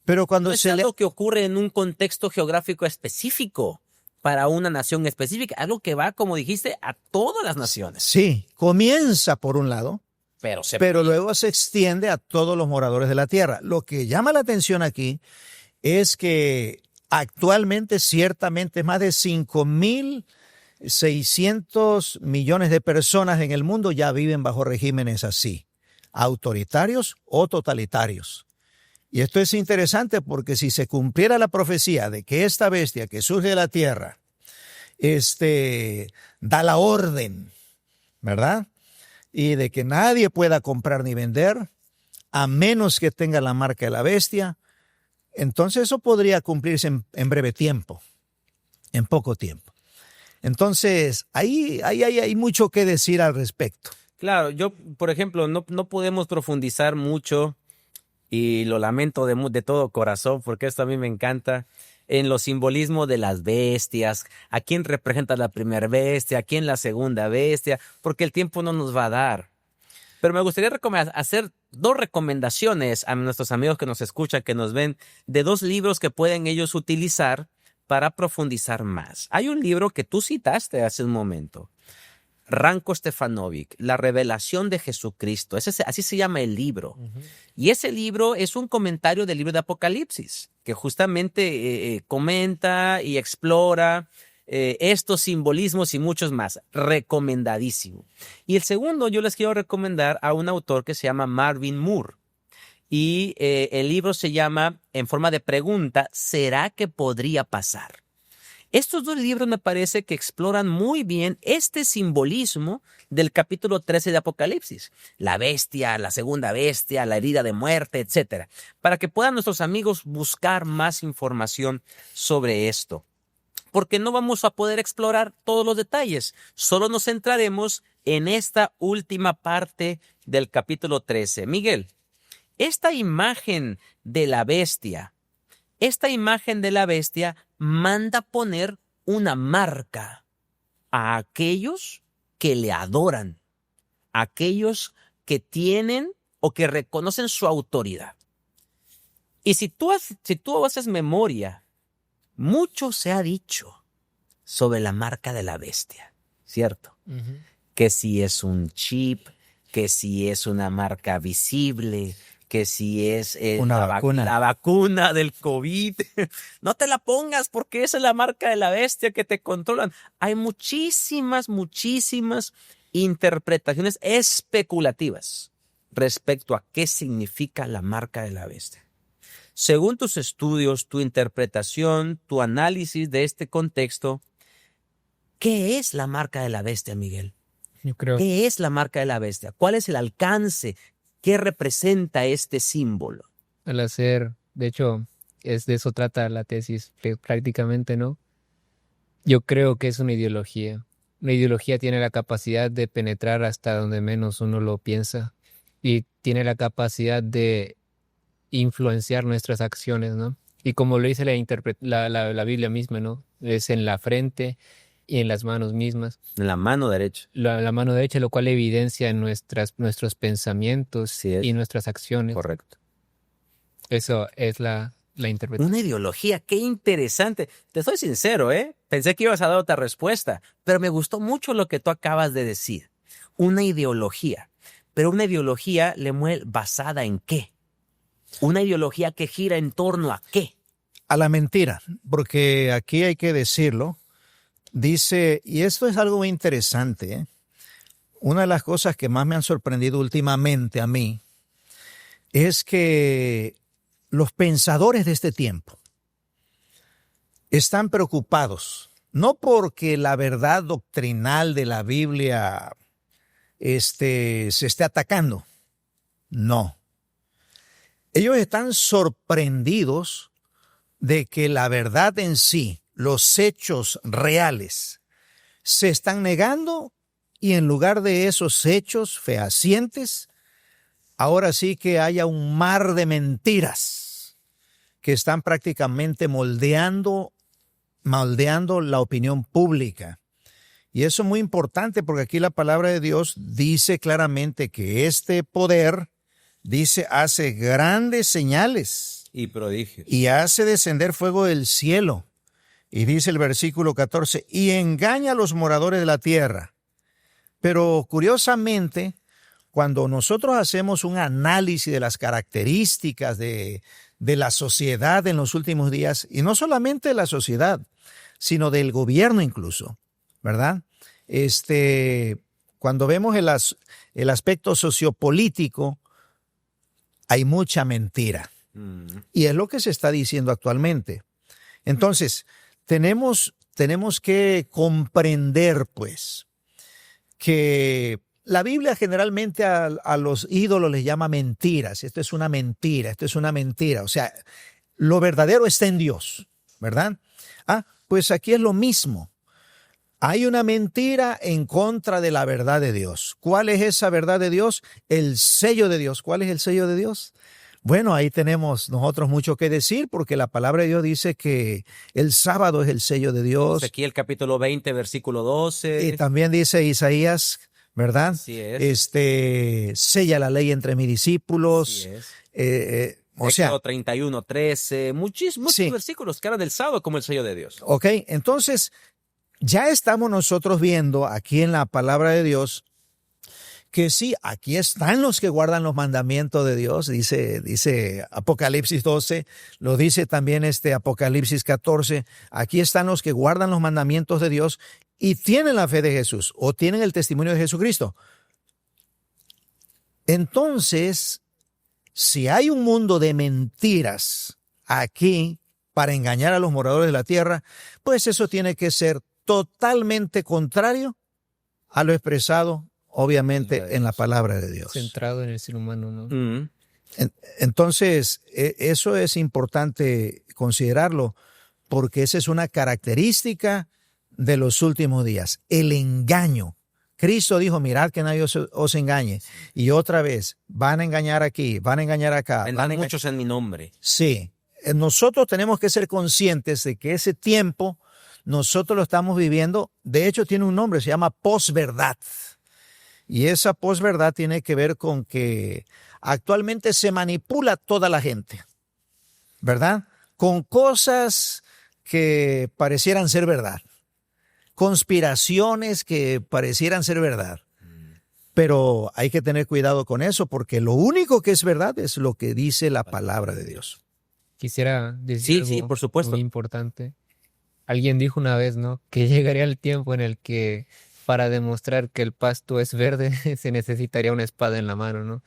Pero cuando No es algo que ocurre en un contexto geográfico específico, para una nación específica, algo que va, como dijiste, a todas las naciones. Sí, comienza por un lado, pero luego se extiende a todos los moradores de la tierra. Lo que llama la atención aquí es que actualmente ciertamente más de 5.600 millones de personas en el mundo ya viven bajo regímenes así, autoritarios o totalitarios. Y esto es interesante, porque si se cumpliera la profecía de que esta bestia que surge de la tierra da la orden, ¿verdad?, y de que nadie pueda comprar ni vender a menos que tenga la marca de la bestia, entonces eso podría cumplirse en breve tiempo, en poco tiempo. Entonces, ahí hay mucho que decir al respecto. Claro, yo, por ejemplo, no podemos profundizar mucho, y lo lamento de todo corazón, porque esto a mí me encanta, en los simbolismos de las bestias, a quién representa la primera bestia, a quién la segunda bestia, porque el tiempo no nos va a dar. Pero me gustaría hacer 2 recomendaciones a nuestros amigos que nos escuchan, que nos ven, de 2 libros que pueden ellos utilizar para profundizar más. Hay un libro que tú citaste hace un momento, Ranko Stefanovic, La revelación de Jesucristo. Así se llama el libro. Uh-huh. Y ese libro es un comentario del libro de Apocalipsis, que justamente comenta y explora estos simbolismos y muchos más. Recomendadísimo. Y el segundo, yo les quiero recomendar a un autor que se llama Marvin Moore. Y el libro se llama, en forma de pregunta, ¿será que podría pasar? Estos 2 libros me parece que exploran muy bien este simbolismo del capítulo 13 de Apocalipsis. La bestia, la segunda bestia, la herida de muerte, etc. Para que puedan nuestros amigos buscar más información sobre esto. Porque no vamos a poder explorar todos los detalles. Solo nos centraremos en esta última parte del capítulo 13. Miguel, esta imagen de la bestia manda poner una marca a aquellos que le adoran, a aquellos que tienen o que reconocen su autoridad. Y si tú haces memoria, mucho se ha dicho sobre la marca de la bestia, ¿cierto? Uh-huh. Que si es un chip, que si es una marca visible, que si es la vacuna del COVID. No te la pongas, porque esa es la marca de la bestia que te controlan. Hay muchísimas interpretaciones especulativas respecto a qué significa la marca de la bestia. Según tus estudios, tu interpretación, tu análisis de este contexto, ¿qué es la marca de la bestia, Miguel? ¿Qué es la marca de la bestia? ¿Cuál es el alcance? ¿Qué representa este símbolo? Al hacer, de hecho, de eso trata la tesis prácticamente, ¿no? Yo creo que es una ideología. Una ideología tiene la capacidad de penetrar hasta donde menos uno lo piensa y tiene la capacidad de influenciar nuestras acciones, ¿no? Y como lo dice la Biblia misma, ¿no? Es en la frente y en las manos mismas. En la mano derecha. La mano derecha, lo cual evidencia nuestros pensamientos Sí es. y nuestras acciones. Correcto. Eso es la interpretación. Una ideología, qué interesante. Te soy sincero, ¿eh? Pensé que ibas a dar otra respuesta, pero me gustó mucho lo que tú acabas de decir. Una ideología. Pero una ideología, Lemuel, ¿basada en qué? Una ideología que gira en torno a qué. A la mentira, porque aquí hay que decirlo. Dice, y esto es algo muy interesante, ¿eh? Una de las cosas que más me han sorprendido últimamente a mí es que los pensadores de este tiempo están preocupados, no porque la verdad doctrinal de la Biblia se esté atacando, no. Ellos están sorprendidos de que la verdad en sí, los hechos reales, se están negando y en lugar de esos hechos fehacientes, ahora sí que haya un mar de mentiras que están prácticamente moldeando la opinión pública. Y eso es muy importante porque aquí la palabra de Dios dice claramente que este poder, dice, hace grandes señales Y prodigios. y hace descender fuego del cielo. Y dice el versículo 14, y engaña a los moradores de la tierra. Pero curiosamente, cuando nosotros hacemos un análisis de las características de la sociedad en los últimos días, y no solamente de la sociedad, sino del gobierno incluso, ¿verdad? Cuando vemos el aspecto sociopolítico, hay mucha mentira. Y es lo que se está diciendo actualmente. Entonces, tenemos que comprender, pues, que la Biblia generalmente a los ídolos les llama mentiras. Esto es una mentira, esto es una mentira. O sea, lo verdadero está en Dios, ¿verdad? Pues aquí es lo mismo. Hay una mentira en contra de la verdad de Dios. ¿Cuál es esa verdad de Dios? El sello de Dios. ¿Cuál es el sello de Dios? Bueno, ahí tenemos nosotros mucho que decir porque la palabra de Dios dice que el sábado es el sello de Dios. Ezequiel capítulo 20, versículo 12. Y también dice Isaías, ¿verdad? Así es. Sella la ley entre mis discípulos. Así es. O sea, Éxodo 31, 13. Muchos Sí. versículos que hablan del sábado como el sello de Dios. ok, entonces ya estamos nosotros viendo aquí en la palabra de Dios que sí, aquí están los que guardan los mandamientos de Dios, dice Apocalipsis 12, lo dice también Apocalipsis 14, aquí están los que guardan los mandamientos de Dios y tienen la fe de Jesús o tienen el testimonio de Jesucristo. Entonces, si hay un mundo de mentiras aquí para engañar a los moradores de la tierra, pues eso tiene que ser totalmente contrario a lo expresado obviamente en la palabra de Dios. Centrado en el ser humano, ¿no? Entonces, eso es importante considerarlo porque esa es una característica de los últimos días, el engaño. Cristo dijo, mirad que nadie os engañe. Y otra vez, van a engañar aquí, van a engañar acá. Vendrán muchos en mi nombre. Sí, nosotros tenemos que ser conscientes de que ese tiempo nosotros lo estamos viviendo. De hecho, tiene un nombre, se llama posverdad. Y esa posverdad tiene que ver con que actualmente se manipula toda la gente, ¿verdad? Con cosas que parecieran ser verdad, conspiraciones que parecieran ser verdad. Pero hay que tener cuidado con eso porque lo único que es verdad es lo que dice la palabra de Dios. Quisiera decir Sí, algo por supuesto. muy importante. Alguien dijo una vez, ¿no? Que llegaría el tiempo en el que para demostrar que el pasto es verde se necesitaría una espada en la mano, ¿no?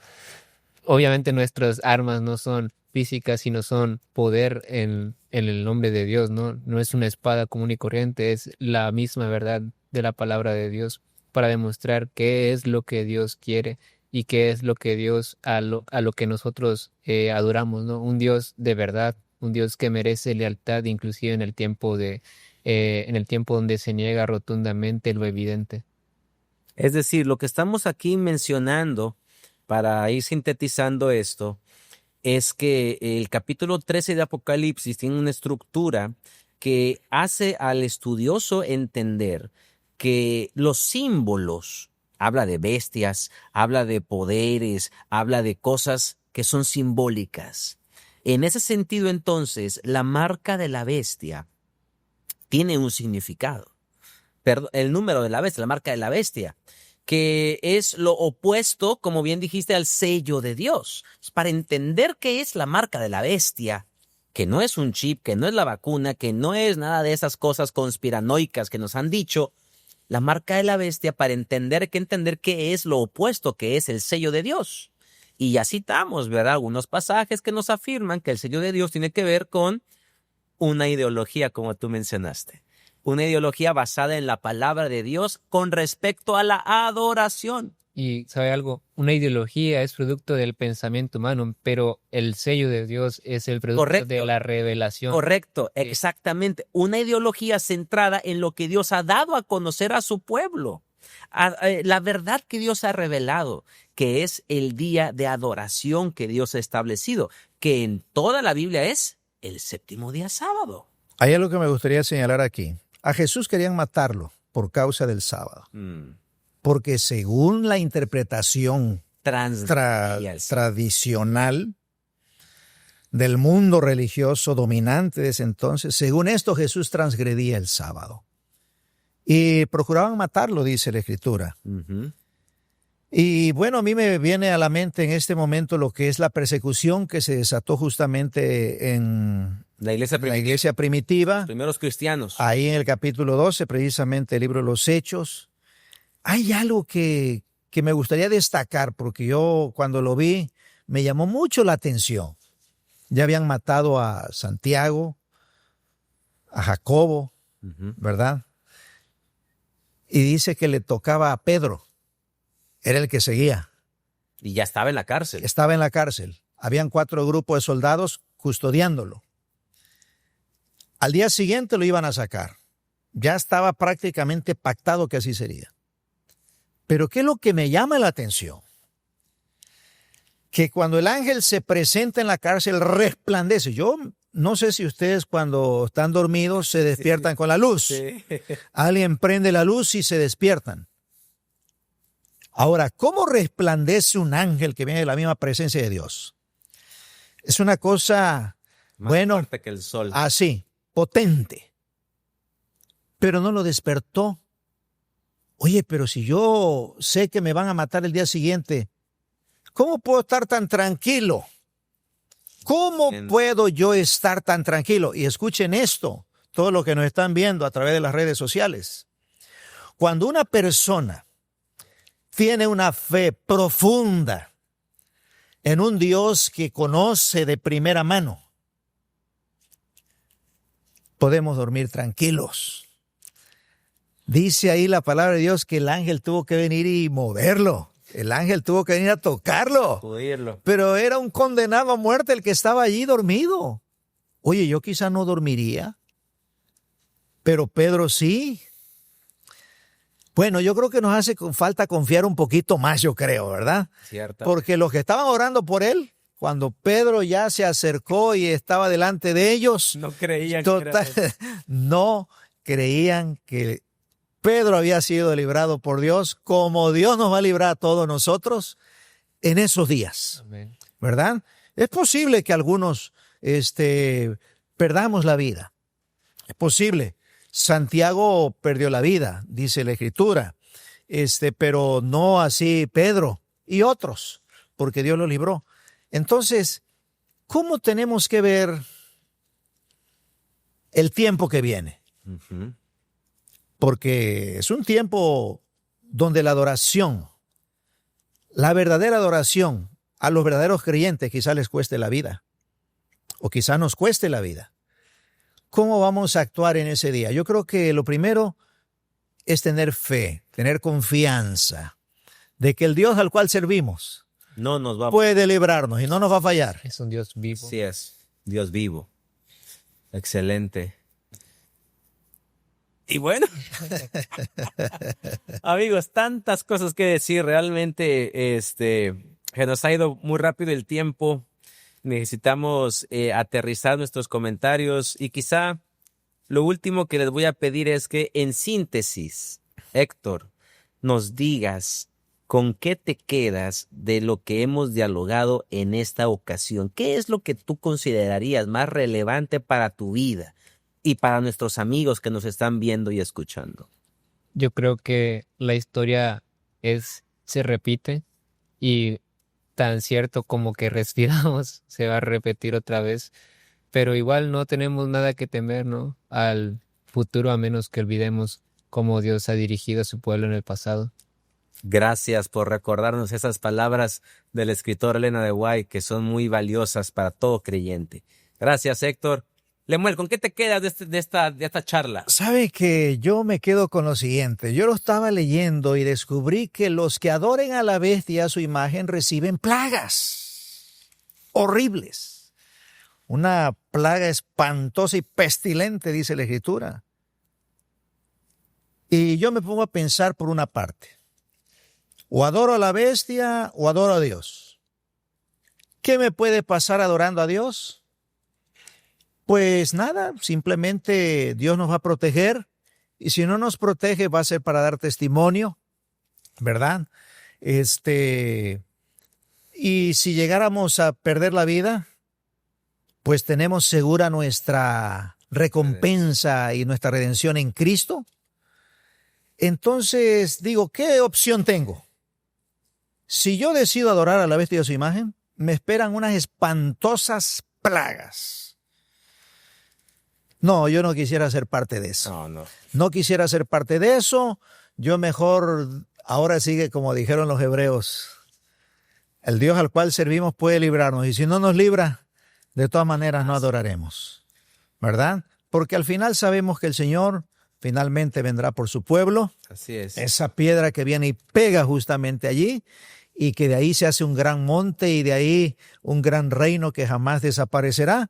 Obviamente nuestras armas no son físicas, sino son poder en el nombre de Dios, ¿no? No es una espada común y corriente, es la misma verdad de la palabra de Dios para demostrar qué es lo que Dios quiere y qué es lo que Dios a lo que nosotros adoramos, ¿no? Un Dios de verdad, un Dios que merece lealtad, inclusive en el tiempo donde se niega rotundamente lo evidente. Es decir, lo que estamos aquí mencionando, para ir sintetizando esto, es que el capítulo 13 de Apocalipsis tiene una estructura que hace al estudioso entender que los símbolos, habla de bestias, habla de poderes, habla de cosas que son simbólicas. En ese sentido, entonces, la marca de la bestia tiene un significado. El número de la bestia, la marca de la bestia, que es lo opuesto, como bien dijiste, al sello de Dios. Para entender qué es la marca de la bestia, que no es un chip, que no es la vacuna, que no es nada de esas cosas conspiranoicas que nos han dicho, la marca de la bestia, para entender, hay que entender qué es lo opuesto, que es el sello de Dios. Y ya citamos, ¿verdad?, algunos pasajes que nos afirman que el sello de Dios tiene que ver con una ideología, como tú mencionaste. Una ideología basada en la palabra de Dios con respecto a la adoración. Y ¿sabe algo? Una ideología es producto del pensamiento humano, pero el sello de Dios es el producto de la revelación. Correcto, exactamente. Una ideología centrada en lo que Dios ha dado a conocer a su pueblo. La verdad que Dios ha revelado, que es el día de adoración que Dios ha establecido, que en toda la Biblia es el séptimo día sábado. Hay algo que me gustaría señalar aquí. A Jesús querían matarlo por causa del sábado. Porque según la interpretación tradicional del mundo religioso dominante de ese entonces, según esto Jesús transgredía el sábado. Y procuraban matarlo, dice la Escritura. Y bueno, a mí me viene a la mente en este momento lo que es la persecución que se desató justamente en la iglesia primitiva. Los primeros cristianos. Ahí en el capítulo 12, precisamente el libro de los Hechos. Hay algo que me gustaría destacar, porque yo cuando lo vi me llamó mucho la atención. Ya habían matado a Santiago, a Jacobo, ¿verdad? Y dice que le tocaba a Pedro. Era el que seguía. Y ya estaba en la cárcel. Estaba en la cárcel. Habían 4 grupos de soldados custodiándolo. Al día siguiente lo iban a sacar. Ya estaba prácticamente pactado que así sería. Pero ¿qué es lo que me llama la atención? Que cuando el ángel se presenta en la cárcel resplandece. Yo no sé si ustedes cuando están dormidos se despiertan con la luz. Sí. Alguien prende la luz y se despiertan. Ahora, ¿cómo resplandece un ángel que viene de la misma presencia de Dios? Es una cosa, más fuerte que el sol. Así, potente. Pero no lo despertó. Oye, pero si yo sé que me van a matar el día siguiente, ¿cómo puedo estar tan tranquilo? ¿Cómo puedo yo estar tan tranquilo? Y escuchen esto, todo lo que nos están viendo a través de las redes sociales. Cuando una persona tiene una fe profunda en un Dios que conoce de primera mano, podemos dormir tranquilos. Dice ahí la palabra de Dios que el ángel tuvo que venir y moverlo. El ángel tuvo que venir a tocarlo. Sacudirlo. Pero era un condenado a muerte el que estaba allí dormido. Oye, yo quizá no dormiría, pero Pedro sí. Bueno, yo creo que nos hace falta confiar un poquito más, yo creo, ¿verdad? Cierto. Porque los que estaban orando por él, cuando Pedro ya se acercó y estaba delante de ellos, no creían no creían que Pedro había sido librado por Dios, como Dios nos va a librar a todos nosotros en esos días. Amén. ¿Verdad? Es posible que algunos perdamos la vida. Es posible. Santiago perdió la vida, dice la Escritura, pero no así Pedro y otros, porque Dios lo libró. Entonces, ¿cómo tenemos que ver el tiempo que viene? Porque es un tiempo donde la adoración, la verdadera adoración a los verdaderos creyentes quizá les cueste la vida, o quizá nos cueste la vida. ¿Cómo vamos a actuar en ese día? Yo creo que lo primero es tener fe, tener confianza de que el Dios al cual servimos no nos va puede librarnos y no nos va a fallar. Es un Dios vivo. Sí es, Dios vivo. Excelente. Y bueno, amigos, tantas cosas que decir. Realmente, se nos ha ido muy rápido el tiempo. Necesitamos aterrizar nuestros comentarios y quizá lo último que les voy a pedir es que en síntesis, Héctor, nos digas con qué te quedas de lo que hemos dialogado en esta ocasión. ¿Qué es lo que tú considerarías más relevante para tu vida y para nuestros amigos que nos están viendo y escuchando? Yo creo que la historia se repite y tan cierto como que respiramos, se va a repetir otra vez, pero igual no tenemos nada que temer, ¿no? Al futuro, a menos que olvidemos cómo Dios ha dirigido a su pueblo en el pasado. Gracias por recordarnos esas palabras del escritor Elena de White que son muy valiosas para todo creyente. Gracias, Héctor. Lemuel, ¿con qué te quedas de esta charla? Sabe que yo me quedo con lo siguiente. Yo lo estaba leyendo y descubrí que los que adoren a la bestia, a su imagen, reciben plagas horribles. Una plaga espantosa y pestilente, dice la Escritura. Y yo me pongo a pensar por una parte. O adoro a la bestia o adoro a Dios. ¿Qué me puede pasar adorando a Dios? Pues nada, simplemente Dios nos va a proteger y si no nos protege va a ser para dar testimonio, ¿verdad? Y si llegáramos a perder la vida, pues tenemos segura nuestra recompensa y nuestra redención en Cristo. Entonces digo, ¿qué opción tengo? Si yo decido adorar a la bestia de su imagen, me esperan unas espantosas plagas. No, yo no quisiera ser parte de eso. No quisiera ser parte de eso. Yo mejor, ahora sigue como dijeron los hebreos, el Dios al cual servimos puede librarnos. Y si no nos libra, de todas maneras no adoraremos. ¿Verdad? Porque al final sabemos que el Señor finalmente vendrá por su pueblo. Así es. Esa piedra que viene y pega justamente allí. Y que de ahí se hace un gran monte y de ahí un gran reino que jamás desaparecerá.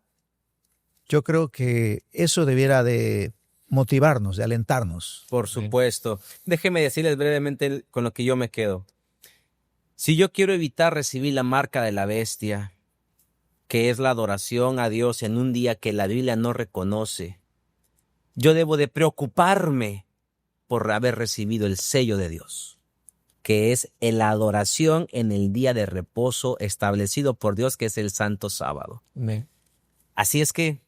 Yo creo que eso debiera de motivarnos, de alentarnos. Por supuesto. Déjeme decirles brevemente con lo que yo me quedo. Si yo quiero evitar recibir la marca de la bestia, que es la adoración a Dios en un día que la Biblia no reconoce, yo debo de preocuparme por haber recibido el sello de Dios, que es la adoración en el día de reposo establecido por Dios, que es el Santo Sábado. Amén. Así es que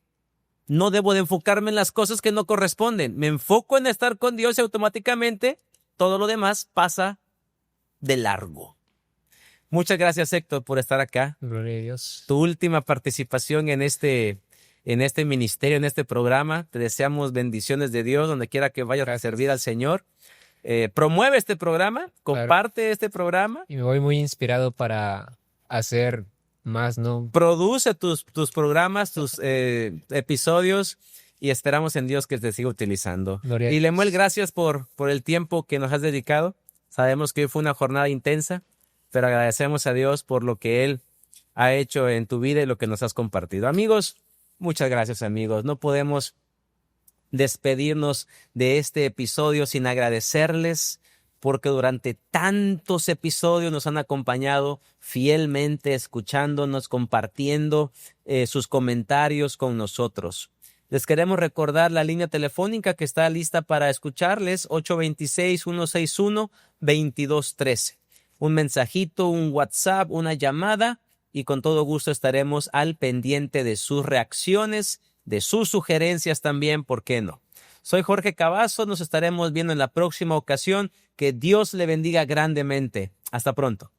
no debo de enfocarme en las cosas que no corresponden. Me enfoco en estar con Dios y automáticamente todo lo demás pasa de largo. Muchas gracias, Héctor, por estar acá. Gloria a Dios. Tu última participación en este ministerio, en este programa. Te deseamos bendiciones de Dios donde quiera que vayas a servir al Señor. Promueve este programa, comparte este programa. Y me voy muy inspirado para hacer más, ¿no? Produce tus programas, tus episodios y esperamos en Dios que te siga utilizando. Gloria y a Lemuel, Dios. gracias por el tiempo que nos has dedicado. Sabemos que hoy fue una jornada intensa, pero agradecemos a Dios por lo que Él ha hecho en tu vida y lo que nos has compartido. Amigos, muchas gracias, amigos. No podemos despedirnos de este episodio sin agradecerles porque durante tantos episodios nos han acompañado fielmente, escuchándonos, compartiendo sus comentarios con nosotros. Les queremos recordar la línea telefónica que está lista para escucharles, 826-161-2213. Un mensajito, un WhatsApp, una llamada y con todo gusto estaremos al pendiente de sus reacciones, de sus sugerencias también, ¿por qué no? Soy Jorge Cavazos, nos estaremos viendo en la próxima ocasión. Que Dios le bendiga grandemente. Hasta pronto.